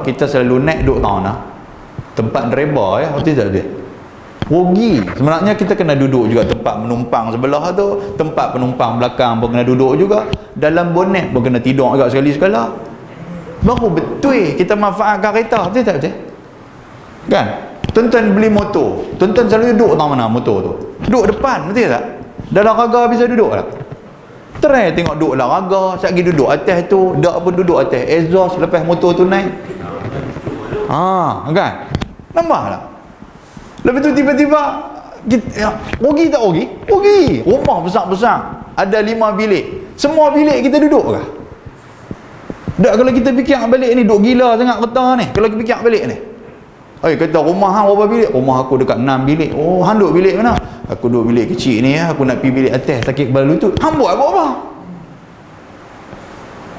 Kita selalu naik duduk tahun lah. Tempat driver ya. Betul tak betul? Rugi. Sebenarnya kita kena duduk juga tempat penumpang sebelah tu. Tempat penumpang belakang pun kena duduk juga. Dalam bonet pun kena tidur agak sekali-sekala. Baru betul kita manfaatkan kereta. Betul tak betul? Kan? Tuan-tuan beli motor, tuan-tuan selalu duduk tahu mana motor tu? Duduk depan, betul tak? Dalam raga bisa duduk tak? Try tengok duduk dalam raga, sekejap lagi duduk atas tu, dak pun duduk atas exhaust lepas motor tu naik. Kan? Nampak tak? Lepas tu tiba-tiba rugi tak rugi? Rugi. Rumah besar-besar, ada 5 bilik. Semua bilik kita duduk ke? Tak, kalau kita fikir balik ni, duk gila sangat kereta ni. Kalau kita fikir balik ni. Kata rumah hang berapa bilik? Rumah aku dekat 6 bilik. Hang duduk bilik mana? Aku duduk bilik kecil ni ya. Aku nak pergi bilik atas, sakit kepala lutut. Hang buat apa?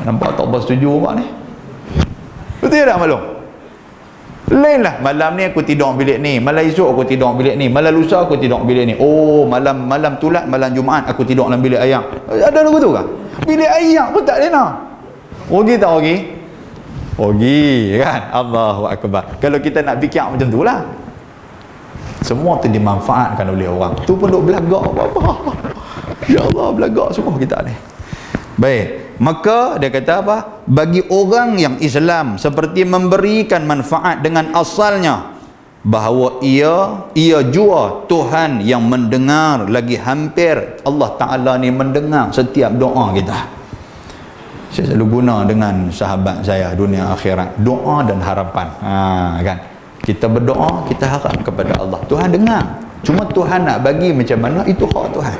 Nampak tak bersetuju apa ni? Betul tak maklum? Lain lah. Malam ni aku tidur bilik ni. Malam esok aku tidur bilik ni. Malam lusa aku tidur bilik ni. Malam tulat, malam Jumaat aku tidur dalam bilik ayam. Ada lagu tu kah? Bilik ayam pun tak ada nak. Rugi tak rugi? Rugi kan? Allahu Akbar. Kalau kita nak fikir macam tu lah. Semua tu dimanfaatkan oleh orang. Tu pun duk belagak apa-apa. Ya Allah, belagak semua kita ni. Baik. Maka dia kata apa? Bagi orang yang Islam seperti memberikan manfaat dengan asalnya, bahawa ia jua Tuhan yang mendengar, lagi hampir Allah Ta'ala ni mendengar setiap doa kita. Saya selalu guna dengan sahabat saya dunia akhirat, doa dan harapan. Kan? Kita berdoa, kita harap kepada Allah. Tuhan dengar. Cuma Tuhan nak bagi macam mana, itu hak Tuhan.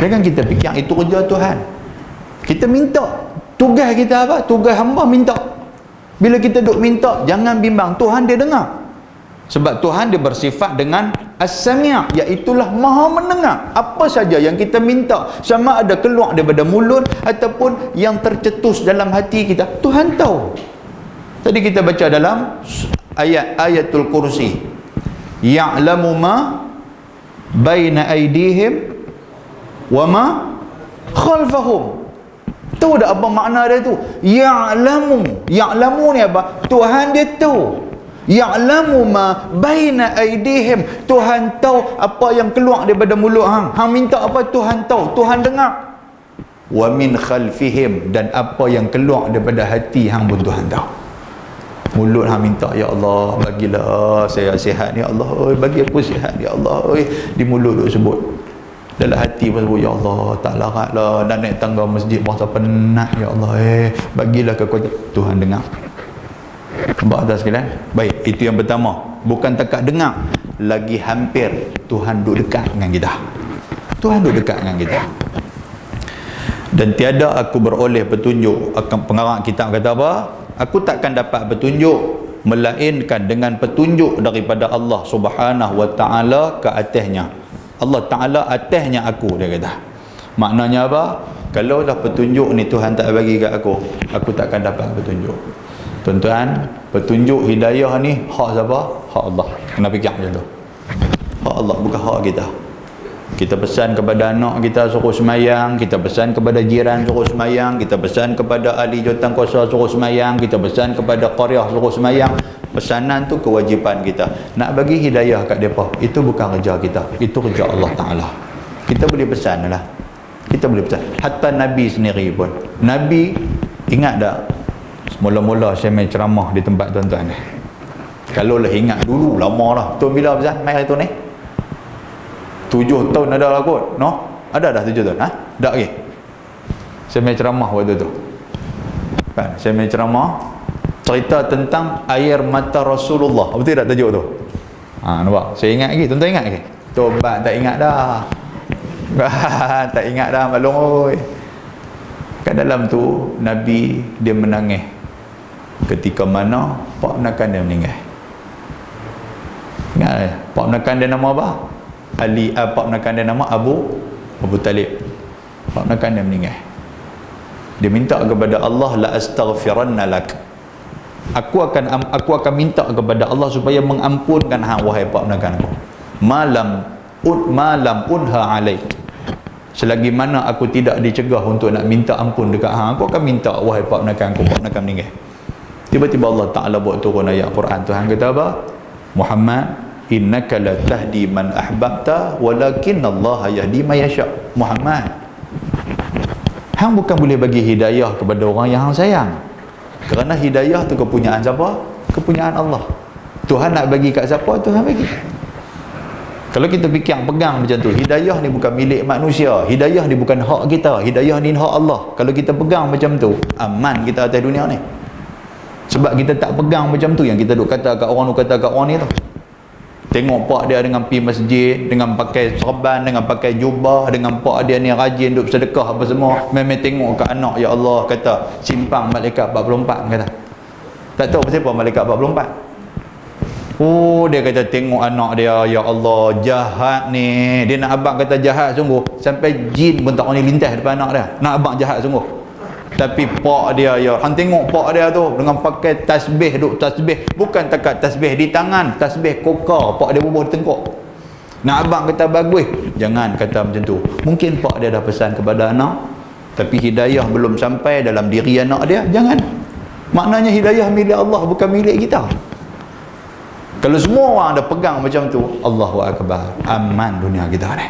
Jangan kita fikir itu kerja Tuhan. Kita minta. Tugas kita apa? Tugas hamba minta. Bila kita duk minta, jangan bimbang. Tuhan dia dengar. Sebab Tuhan dia bersifat dengan As-Sami', iaitulah maha mendengar apa saja yang kita minta, sama ada keluar daripada mulut ataupun yang tercetus dalam hati kita, Tuhan tahu. Tadi kita baca dalam ayatul kursi, ya'lamu ma baina aydihim wa ma khalfahum. Tahu tak apa makna dia tu? Ya'lamu ni apa? Tuhan dia tahu. Ya'lamu ma baina aydihim, Tuhan tahu apa yang keluar daripada mulut hang. Hang minta apa, Tuhan tahu, Tuhan dengar. Wa min khalfihim, dan apa yang keluar daripada hati hang pun Tuhan tahu. Mulut hang minta, ya Allah bagilah saya sihat, ya Allah bagi aku sihat, ya Allah. Di mulut duk sebut, dalam hati pun sebut, ya Allah tak laratlah nak naik tangga masjid, masa penat, ya Allah bagilah kekuatan. Tuhan dengar. Nampak atas sekalian? Baik, itu yang pertama. Bukan takat dengar, lagi hampir Tuhan duduk dekat dengan kita. Tuhan duduk dekat dengan kita. Dan tiada aku beroleh petunjuk. Pengarang kitab kata apa? Aku takkan dapat petunjuk melainkan dengan petunjuk daripada Allah Subhanahu wa ta'ala ke atasnya. Allah Ta'ala atasnya aku, dia kata. Maknanya apa? Kalau dah petunjuk ni Tuhan tak bagi kat aku takkan dapat petunjuk. Tuan-tuan, petunjuk hidayah ni hak siapa? Hak Allah. Kena fikir macam tu. Hak Allah, bukan hak kita. Kita pesan kepada anak kita suruh semayang, kita pesan kepada jiran suruh semayang, kita pesan kepada ahli jawatan kuasa suruh semayang, kita pesan kepada qaryah suruh semayang. Pesanan tu kewajipan kita. Nak bagi hidayah kat mereka, itu bukan kerja kita, itu kerja Allah Ta'ala. Kita boleh pesan lah. Kita boleh pesan. Hatta Nabi sendiri pun. Nabi, ingat tak? Mula-mula saya main ceramah di tempat tuan-tuan ni. Kalau lah ingat dulu, lama lah. Tuan bila pesan main hari tu ni? 7 tahun ada lah kot, no? Ada dah 7 tahun, ha? Tak lagi? Saya main ceramah waktu tu. Kan? Saya main ceramah cerita tentang air mata Rasulullah. Betul tak tajuk tu? Ha, nampak? Saya ingat lagi, tuan-tuan ingat lagi? Tobat tak ingat dah. Tak ingat dah, maklum oi. Kat dalam tu Nabi dia menangis ketika mana pak menakan dia meninggal. Ingat pak menakan dia nama apa? Ali. Pak menakan dia nama Abu Talib. Pak menakan dia meninggal. Dia minta kepada Allah, la astaghfiranna lak. Aku akan minta kepada Allah supaya mengampunkan hang, wahai pak menakan aku. Malam unha alaik. Selagi mana aku tidak dicegah untuk nak minta ampun dekat hang, aku akan minta, wahai pak menakan aku, pak menakan meninggal. Tiba-tiba Allah Ta'ala buat turun ayat Quran. Tuhan kata apa? Muhammad, innaka la tahdi man ahbabta walakinnallaha yahdi man yasha. Muhammad, hang bukan boleh bagi hidayah kepada orang yang hang sayang. Kerana hidayah tu kepunyaan siapa? Kepunyaan Allah. Tuhan nak bagi kat siapa, Tuhan bagi. Kalau kita fikir pegang macam tu, hidayah ni bukan milik manusia, hidayah ni bukan hak kita, hidayah ni hak Allah. Kalau kita pegang macam tu, aman kita atas dunia ni. Sebab kita tak pegang macam tu, yang kita duk kata kat orang, ni tu. Tengok pak dia dengan pergi masjid, dengan pakai serban, dengan pakai jubah, dengan pak dia ni rajin duk sedekah apa semua. Memang tengok kat anak, ya Allah, kata simpang malaikat 44, kata. Tak tahu pasal apa malaikat 44. Oh, dia kata tengok anak dia, ya Allah, jahat ni. Dia nak abang kata jahat sungguh, sampai jin pun tak boleh lintas depan anak dia. Nak abang jahat sungguh. Tapi pak dia, ya, hang tengok pak dia tu dengan pakai tasbih, duk tasbih, bukan takat tasbih di tangan, tasbih kokar, pak dia bubuh di tengkok. Nak abang kata bagus, jangan kata macam tu. Mungkin pak dia dah pesan kepada anak, tapi hidayah belum sampai dalam diri anak dia, jangan. Maknanya hidayah milik Allah, bukan milik kita. Kalau semua orang ada pegang macam tu, Allahu Akbar, aman dunia kita ni.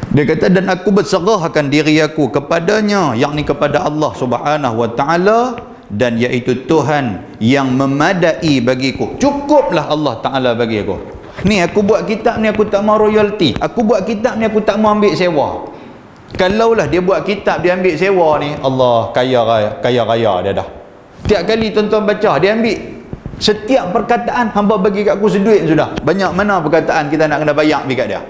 Dia kata, dan aku berserahkan diri aku kepadanya, yakni kepada Allah Subhanahu wa ta'ala, dan iaitu Tuhan yang memadai bagiku. Cukuplah Allah Ta'ala bagi aku. Ni aku buat kitab ni, aku tak mau royalty. Aku buat kitab ni, aku tak mau ambil sewa. Kalaulah dia buat kitab, dia ambil sewa ni, Allah kaya raya dia dah. Tiap kali tuan-tuan baca, dia ambil setiap perkataan, hamba bagi kat aku seduit sudah. Banyak mana perkataan kita nak kena bayar dekat dia.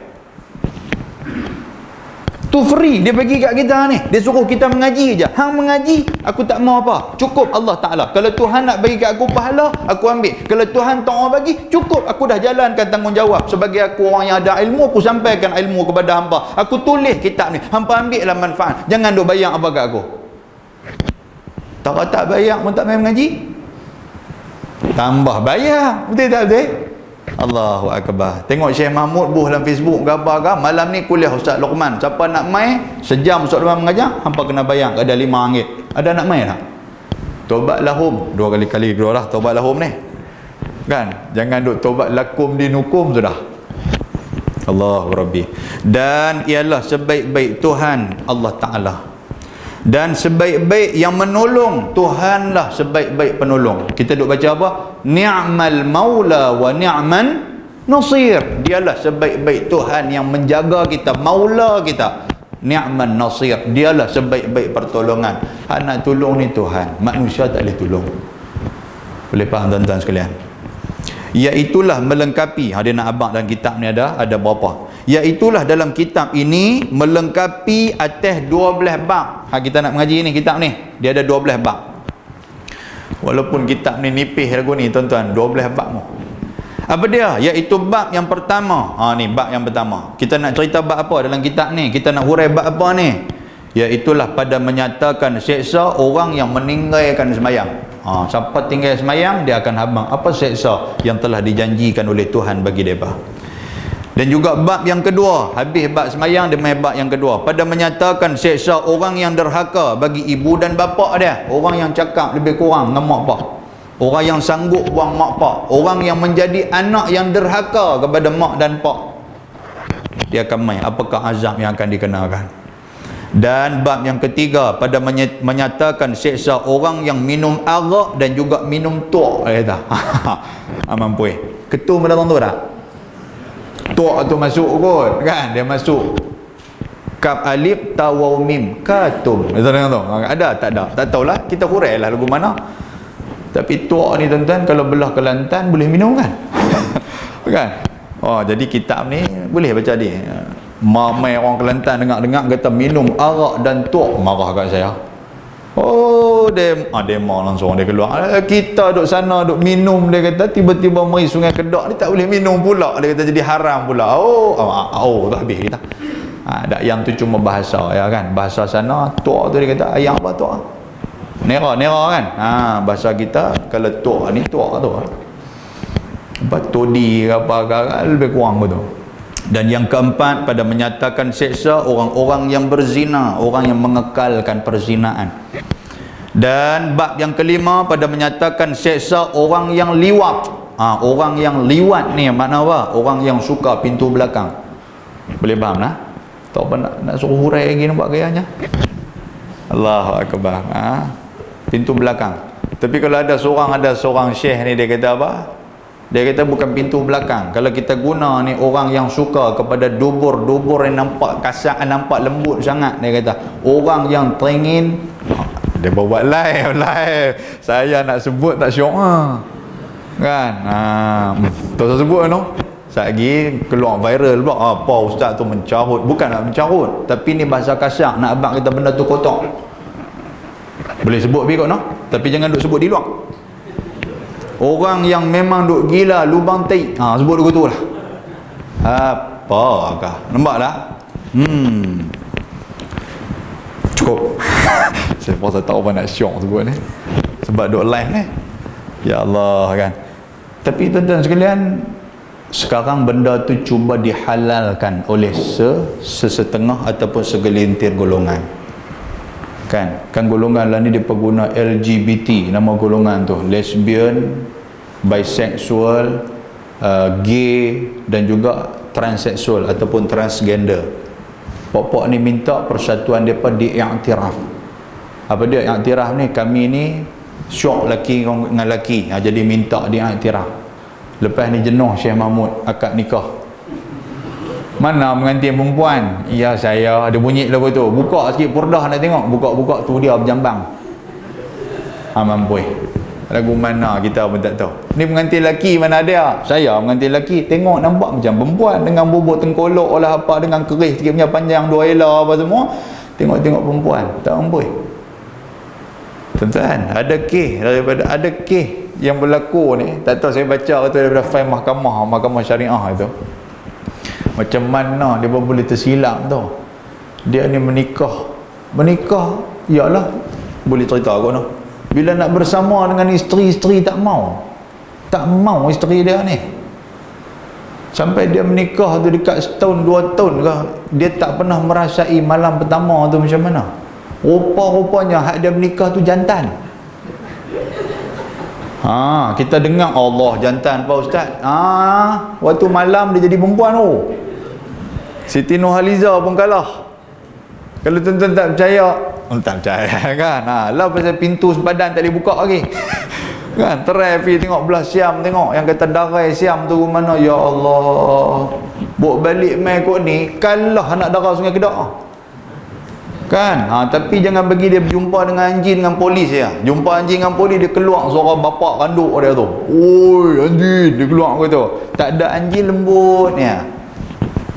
Tu free dia bagi kat kita ni. Dia suruh kita mengaji je. Hang mengaji, aku tak mau apa. Cukup Allah Ta'ala. Kalau Tuhan nak bagi kat aku pahala, aku ambil. Kalau Tuhan tak mau bagi, cukup. Aku dah jalankan tanggungjawab. Sebagai aku orang yang ada ilmu, aku sampaikan ilmu kepada hamba. Aku tulis kitab ni. Hangpa ambil lah manfaat. Jangan duk bayar apa kat aku. Tak bayar pun tak main mengaji. Tambah bayar. Betul tak betul? Allahu Akbar. Tengok Syekh Mahmud buh dalam Facebook gambar ke malam ni kuliah Ustaz Luqman. Siapa nak mai sejam Ustaz Luqman mengajar, hampa kena bayar ada RM5. Ada nak mai tak? Tobat lahum. Dua kali dua lah tobat lahum ni. Kan? Jangan duk tobat lakum dinukum sudah. Allahu Rabbi. Dan ialah sebaik-baik Tuhan Allah Ta'ala. Dan sebaik-baik yang menolong Tuhanlah sebaik-baik penolong. Kita duk baca apa? Ni'mal maula wa ni'man nasir. Dialah sebaik-baik Tuhan yang menjaga kita, maula kita. Ni'man nasir. Dialah sebaik-baik pertolongan. Hak nak tolong ni Tuhan, manusia tak boleh tolong. Boleh faham tuan-tuan sekalian? Iaitulah melengkapi. Dia nak abang dalam kitab ni ada berapa? Iaitulah dalam kitab ini melengkapi atas 12 bab. Kita nak mengaji ni kitab ni, dia ada 12 bab. Walaupun kitab ni nipis lagu ni tuan-tuan, 12 bab mu. Apa dia? Iaitu bab yang pertama. Ni bab yang pertama. Kita nak cerita bab apa dalam kitab ni? Kita nak hurai bab apa ni? Iaitulah pada menyatakan seksa orang yang meninggalkan sembahyang. Siapa tinggal sembahyang, dia akan habang apa seksa yang telah dijanjikan oleh Tuhan bagi mereka. Dan juga bab yang kedua, habis bab sembahyang dia main bab yang kedua, pada menyatakan seksa orang yang derhaka bagi ibu dan bapa dia. Orang yang cakap lebih kurang dengan mak pak, orang yang sanggup buang mak pak, orang yang menjadi anak yang derhaka kepada mak dan pak, dia akan main apakah azab yang akan dikenakan. Dan bab yang ketiga, pada menyatakan seksa orang yang minum arak dan juga minum tuak. Kata mampu ketum datang tu tak? Tuak tu masuk kot kan, dia masuk kaf alif ta waw mim katum. Kita dengar tu. Ada tak ada? Tak tahulah, kita hurailah lagu mana. Tapi tuak ni tuan-tuan kalau belah Kelantan boleh minum kan? Kan? Jadi kitab ni boleh baca dia. Mamai orang Kelantan dengar-dengar kata minum arak dan tuak, marah kat saya. Demo langsung dia keluar. Kita duduk sana duduk minum, dia kata tiba-tiba mari Sungai Kedak ni tak boleh minum pula, dia kata jadi haram pula. Tak habis kita. Dak yang tu cuma bahasa ya kan, bahasa sana tuak tu dia kata ayam apa tuak, nera kan. Bahasa kita kalau tuak ni tuak tu batodi apa lebih kurang betul. Dan yang keempat, pada menyatakan seksa orang-orang yang berzina, orang yang mengekalkan perzinaan. Dan bab yang kelima, pada menyatakan seksa orang yang liwat. Orang yang liwat ni makna apa? Orang yang suka pintu belakang. Boleh faham lah? Tak apa nak suruh hurai lagi nampak gayanya. Allahu Akbar. Pintu belakang. Tapi kalau ada seorang syekh ni, dia kata apa? Dia kata bukan pintu belakang. Kalau kita guna ni orang yang suka kepada dubur yang nampak kasar, nampak lembut sangat, dia kata orang yang teringin. Dia buat live. Saya nak sebut tak syok kan. Tak usah sebut no. Lagi keluar viral pula. Apa ustaz tu mencarut. Bukan nak mencarut, tapi ni bahasa kasar, nak abang kita benda tu kotor. Boleh sebut pergi kot no, tapi jangan duk sebut di luar. Orang yang memang duk gila lubang tai, sebut duk tu lah. Apakah? Nampak tak? Cukup. Saya pun tak tahu apa nak syok sebut ni, sebab duk live ni. Ya Allah kan. Tapi tuan-tuan sekalian, sekarang benda tu cuba dihalalkan oleh sesetengah ataupun segelintir golongan. Kan golongan lah ni dia pengguna LGBT, nama golongan tu lesbian, bisexual, gay dan juga transseksual ataupun transgender. Pokok ni minta persatuan mereka diiktiraf. Apa dia iktiraf ni? Kami ni syok laki dengan laki, jadi minta diiktiraf. Lepas ni jenuh Syekh Mahmud akad nikah. Mana pengantin perempuan? Ya saya, ada bunyi lagu tu. Buka sikit purdah nak tengok. Buka-buka tu dia berjambang. Mampui. Lagu mana kita pun tak tahu. Ni pengantin lelaki mana ada? Saya pengantin lelaki tengok nampak macam perempuan dengan bubuk tengkolok lah apa, dengan keris sikit punya panjang 2 ela apa semua. Tengok-tengok perempuan, tak amboi. Tuan-tuan, ada kes yang berlaku ni, tak tahu saya baca tu daripada fail mahkamah syariah itu. Macam mana dia boleh tersilap tu. Dia ni menikah, yalah boleh cerita aku no. Bila nak bersama dengan isteri tak mau isteri dia ni. Sampai dia menikah tu dekat setahun 2 tahun ke, dia tak pernah merasai malam pertama tu macam mana. Rupa-rupanya hak dia menikah tu jantan. Kita dengar Allah jantan Pak Ustaz. Waktu malam dia jadi perempuan tu. Siti Nurhaliza pun kalah. Kalau tuan-tuan tak percaya kan. Lah pasal pintu sempadan tak boleh buka lagi. Kan terai pergi tengok belah Siam, tengok yang kata darai Siam tu mana. Ya Allah, bawa balik mai kot ni kalah anak darah Sungai Kedah kan. Tapi jangan bagi dia berjumpa dengan anjing dengan polis ya. Jumpa anjing dengan polis, dia keluar suara bapak kanduk dia tu. Oi anjing, dia keluar gitu. Tak ada anjing lembut ni ya.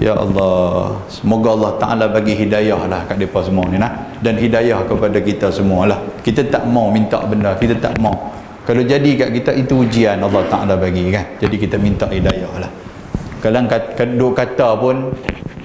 Ya Allah, semoga Allah Ta'ala bagi hidayah lah kat mereka semua ni nah. Dan hidayah kepada kita semua lah. Kita tak mau minta benda, kita tak mau. Kalau jadi kat kita itu ujian Allah Ta'ala bagi kan. Jadi kita minta hidayah lah. Kalau duk kata pun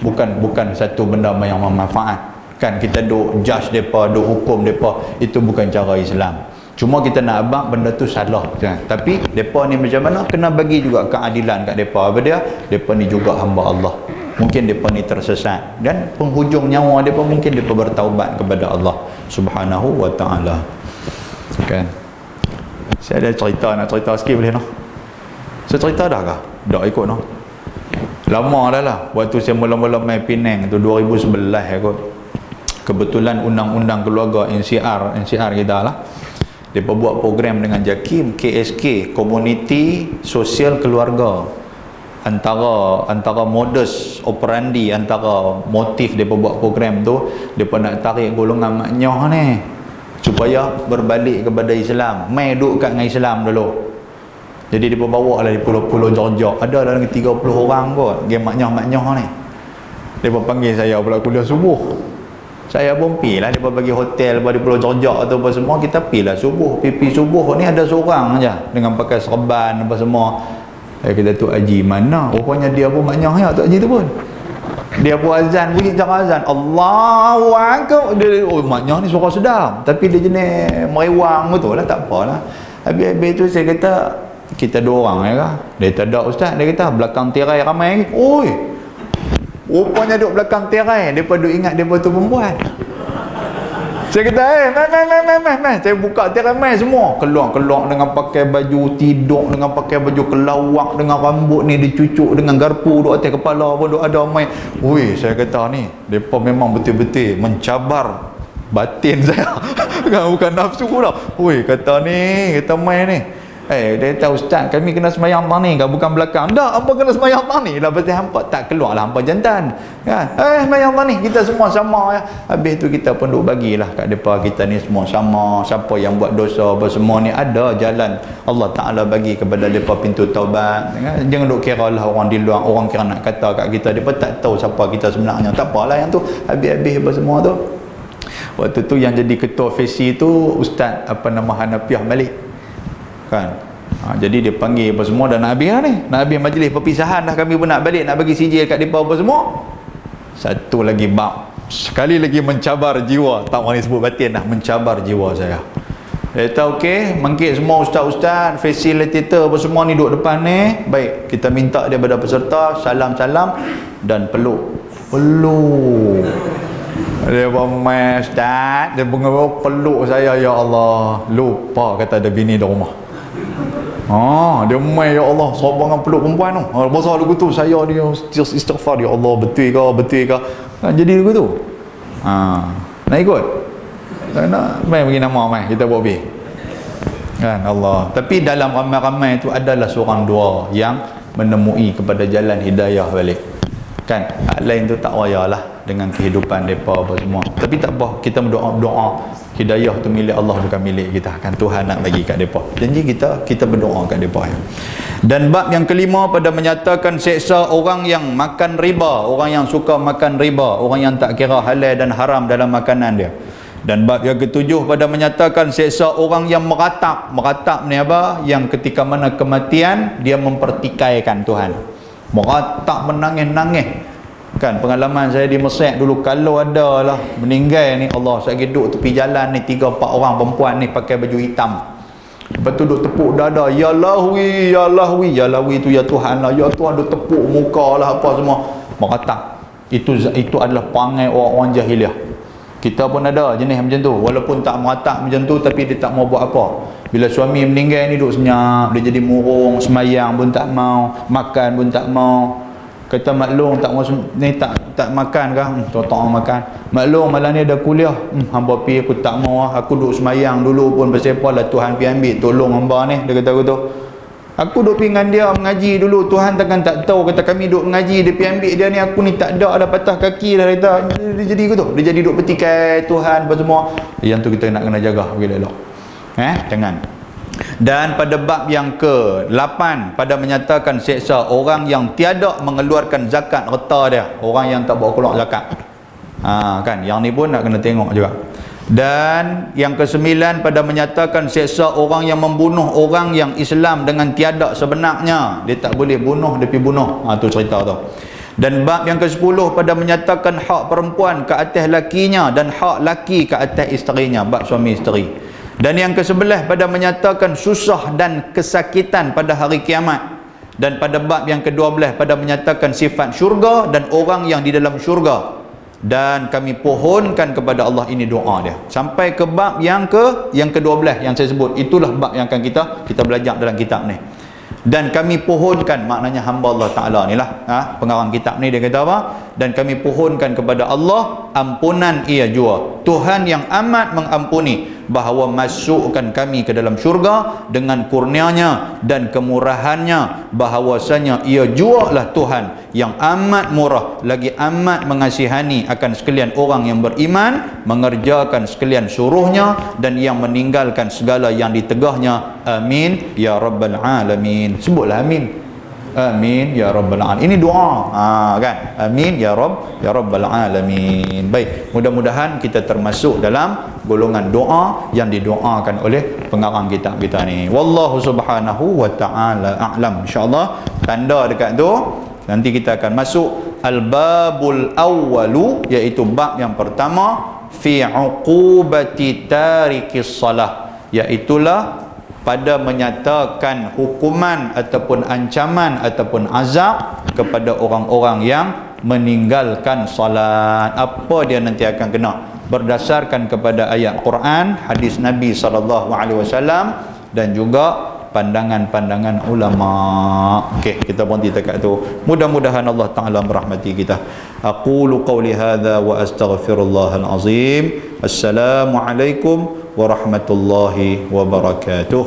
bukan satu benda yang bermanfaat kan. Kita duk judge mereka, duk hukum mereka, itu bukan cara Islam. Cuma kita nak abang benda tu salah kan? Tapi mereka ni macam mana, kena bagi juga keadilan kat mereka. Apa dia? Mereka ni juga hamba Allah. Mungkin mereka ni tersesat, dan penghujung nyawa mereka mungkin mereka bertaubat kepada Allah Subhanahu wa ta'ala kan. Saya ada cerita, nak cerita sikit boleh no? Saya cerita dah kah? Dah ikut no? Lama dah lah. Waktu saya mula-mula main Penang tu 2011 kot. Kebetulan undang-undang keluarga NCR kita lah, dia buat program dengan JAKIM, KSK, Komuniti Sosial Keluarga. Antara modus operandi, antara motif dia buat program tu, dia nak tarik golongan maknyah ni supaya berbalik kepada Islam, mai duduk kat dengan Islam dulu. Jadi dia bawa lah di pulau-pulau Georgia, ada dalam 30 orang kot game maknyah ni. Dia panggil saya pula kuliah subuh. Saya pun pergi lah, dia bagi hotel di pulau Georgia atau apa semua, kita pergi lah subuh. Pipi subuh ni ada seorang aja dengan pakai serban apa semua. Kita tu Haji mana? Rupanya dia pun maknyah ya tu Haji tu pun. Dia pun azan, bunyi cara azan, Allahu Akbar. Oh maknyah ni suara sedap, tapi dia jenis merewang betul lah, tak apalah. Habis tu saya kata, kita 2 orang ya kah? Dia tak ada ustaz, dia kata belakang tirai ramai lagi. Oi, rupanya duduk belakang tirai, dia pun duduk ingat dia pun tu perempuan. Saya kata meh. Saya buka tirai mai semua. Keluar dengan pakai baju tidur, dengan pakai baju kelawak, dengan rambut ni dicucuk dengan garpu duk atas kepala pun duk ada mai. Ui, saya kata ni depa memang betul-betul mencabar batin saya. Bukan nafsu dah. Ui, kata mai ni. Dia tahu ustaz, kami kena sembahyang tang ni, bukan belakang. Dah, apa kena sembahyang tang ni? Lah pasal hampa tak keluarlah hampa jantan. Kan? Sembahyang tang ni, kita semua sama ya. Habis tu kita pun duk bagilah kat depa, kita ni semua sama. Siapa yang buat dosa apa semua ni, ada jalan Allah Taala bagi kepada depa pintu taubat. Jangan duk kira lah orang di luar, orang kira nak kata kat kita, depa tak tahu siapa kita sebenarnya. Tak apalah yang tu, habis-habis apa semua tu. Waktu tu yang jadi ketua FESI tu Ustaz Hanafiah Malik kan. Jadi dia panggil apa semua, dah nak habis ni, nak habis majlis perpisahan dah, kami pun nak balik, nak bagi sijil kat depa apa semua. Satu lagi bab, sekali lagi mencabar jiwa, tak mahu sebut batin dah, mencabar jiwa saya. Dia tahu okey, mangkit semua ustaz-ustaz, facilitator apa semua ni duduk depan ni. Baik, kita minta daripada peserta salam-salam dan peluk. Dia main ustaz, dia peluk saya, ya Allah, lupa kata ada bini di rumah. Dia main ya Allah, seorang peluk perempuan tu. Masa lagu tu saya dia istighfar, ya Allah betul ke? Jadi lagu tu. Nak ikut? Tak nak, main bagi nama mai kita buat pergi. Kan Allah. Tapi dalam ramai-ramai itu adalah seorang dua yang menemui kepada jalan hidayah balik. kan. Hak lain tu tak wayalah dengan kehidupan mereka apa semua. Tapi tak apa, kita berdoa, hidayah tu milik Allah, bukan milik kita, kan Tuhan nak bagi kat mereka. Janji kita berdoa kat mereka. Dan bab yang kelima pada menyatakan seksa orang yang makan riba, orang yang suka makan riba, orang yang tak kira halal dan haram dalam makanan dia. Dan bab yang ketujuh pada menyatakan seksa orang yang meratap. Meratap ni apa? Yang ketika mana kematian dia mempertikaikan Tuhan. Meratap, menangis-nangis. Kan pengalaman saya di Mesir dulu, kalau ada lah meninggal ni, Allah, saya duduk tepi jalan ni 3-4 orang perempuan ni pakai baju hitam. Lepas tu duduk tepuk dada, ya Lahwi, ya Lahwi. Ya Lahwi tu ya Tuhan lah, ya Tuhan, duduk tepuk muka lah apa semua. Meratap. Itu adalah perangai orang-orang jahiliah. Kita pun ada jenis macam tu, walaupun tak meratap macam tu, tapi dia tak mau buat apa. Bila suami meninggal ni duduk senyap, dia jadi murung, semayang pun tak mau, makan pun tak mau. Kata maklum tak mau ni, tak makan kah? Tak makan. Maklum malam ni ada kuliah. Hamba pi, aku tak mau lah. Aku duduk semayang dulu pun, pasal apa lah Tuhan pi ambil, tolong hamba ni. Dia kata aku tu. Aku duduk pergi dengan dia mengaji dulu, Tuhan takkan tak tahu, kata kami duduk mengaji, dia pergi ambil dia ni, aku ni tak ada patah kaki dah, kata. Dia jadi aku tu, dia jadi duduk petikai Tuhan apa semua. Yang tu kita nak kena jaga bila elok. Jangan. Dan pada bab yang ke-8 pada menyatakan seksa orang yang tiada mengeluarkan zakat harta dia, orang yang tak bawa keluar zakat. Kan, yang ni pun nak kena tengok juga. Dan yang ke-9 pada menyatakan seksa orang yang membunuh orang yang Islam dengan tiada sebenarnya. Dia tak boleh bunuh, dia pergi bunuh. Tu cerita tu. Dan bab yang ke-10 pada menyatakan hak perempuan ke atas lakinya dan hak laki ke atas isterinya, bab suami isteri. Dan yang ke-11 pada menyatakan susah dan kesakitan pada hari kiamat. Dan pada bab yang ke-12 pada menyatakan sifat syurga dan orang yang di dalam syurga. Dan kami pohonkan kepada Allah, ini doa dia. Sampai ke bab yang ke-12 yang saya sebut. Itulah bab yang akan kita belajar dalam kitab ni. Dan kami pohonkan, maknanya hamba Allah Ta'ala ni lah, pengarang kitab ni dia kata apa? Dan kami pohonkan kepada Allah ampunan ia jua, Tuhan yang amat mengampuni, bahawa masukkan kami ke dalam syurga dengan kurnianya dan kemurahannya, bahawasanya ia jua lah Tuhan yang amat murah lagi amat mengasihani akan sekalian orang yang beriman, mengerjakan sekalian suruhnya dan yang meninggalkan segala yang ditegahnya. Amin ya Rabbal Alamin. Sebutlah amin. Amin ya Rabbal Alamin. Ini doa, kan? Amin ya Rabbal Alamin. Baik, mudah-mudahan kita termasuk dalam golongan doa yang didoakan oleh pengarang kitab kita ni. Wallahu subhanahu wa ta'ala a'lam. InsyaAllah tanda dekat tu, nanti kita akan masuk al-babul awwalu, iaitu bab yang pertama, fi uqubati tarikis salah, iaitulah pada menyatakan hukuman ataupun ancaman ataupun azab kepada orang-orang yang meninggalkan salat. Apa dia nanti akan kena? Berdasarkan kepada ayat Quran, hadis Nabi SAW dan juga pandangan-pandangan ulama. Okey, kita berhenti dekat tu. Mudah-mudahan Allah Taala merahmati kita. Aqulu qawli hadza wa astaghfirullahal azim. Assalamualaikum warahmatullahi wabarakatuh.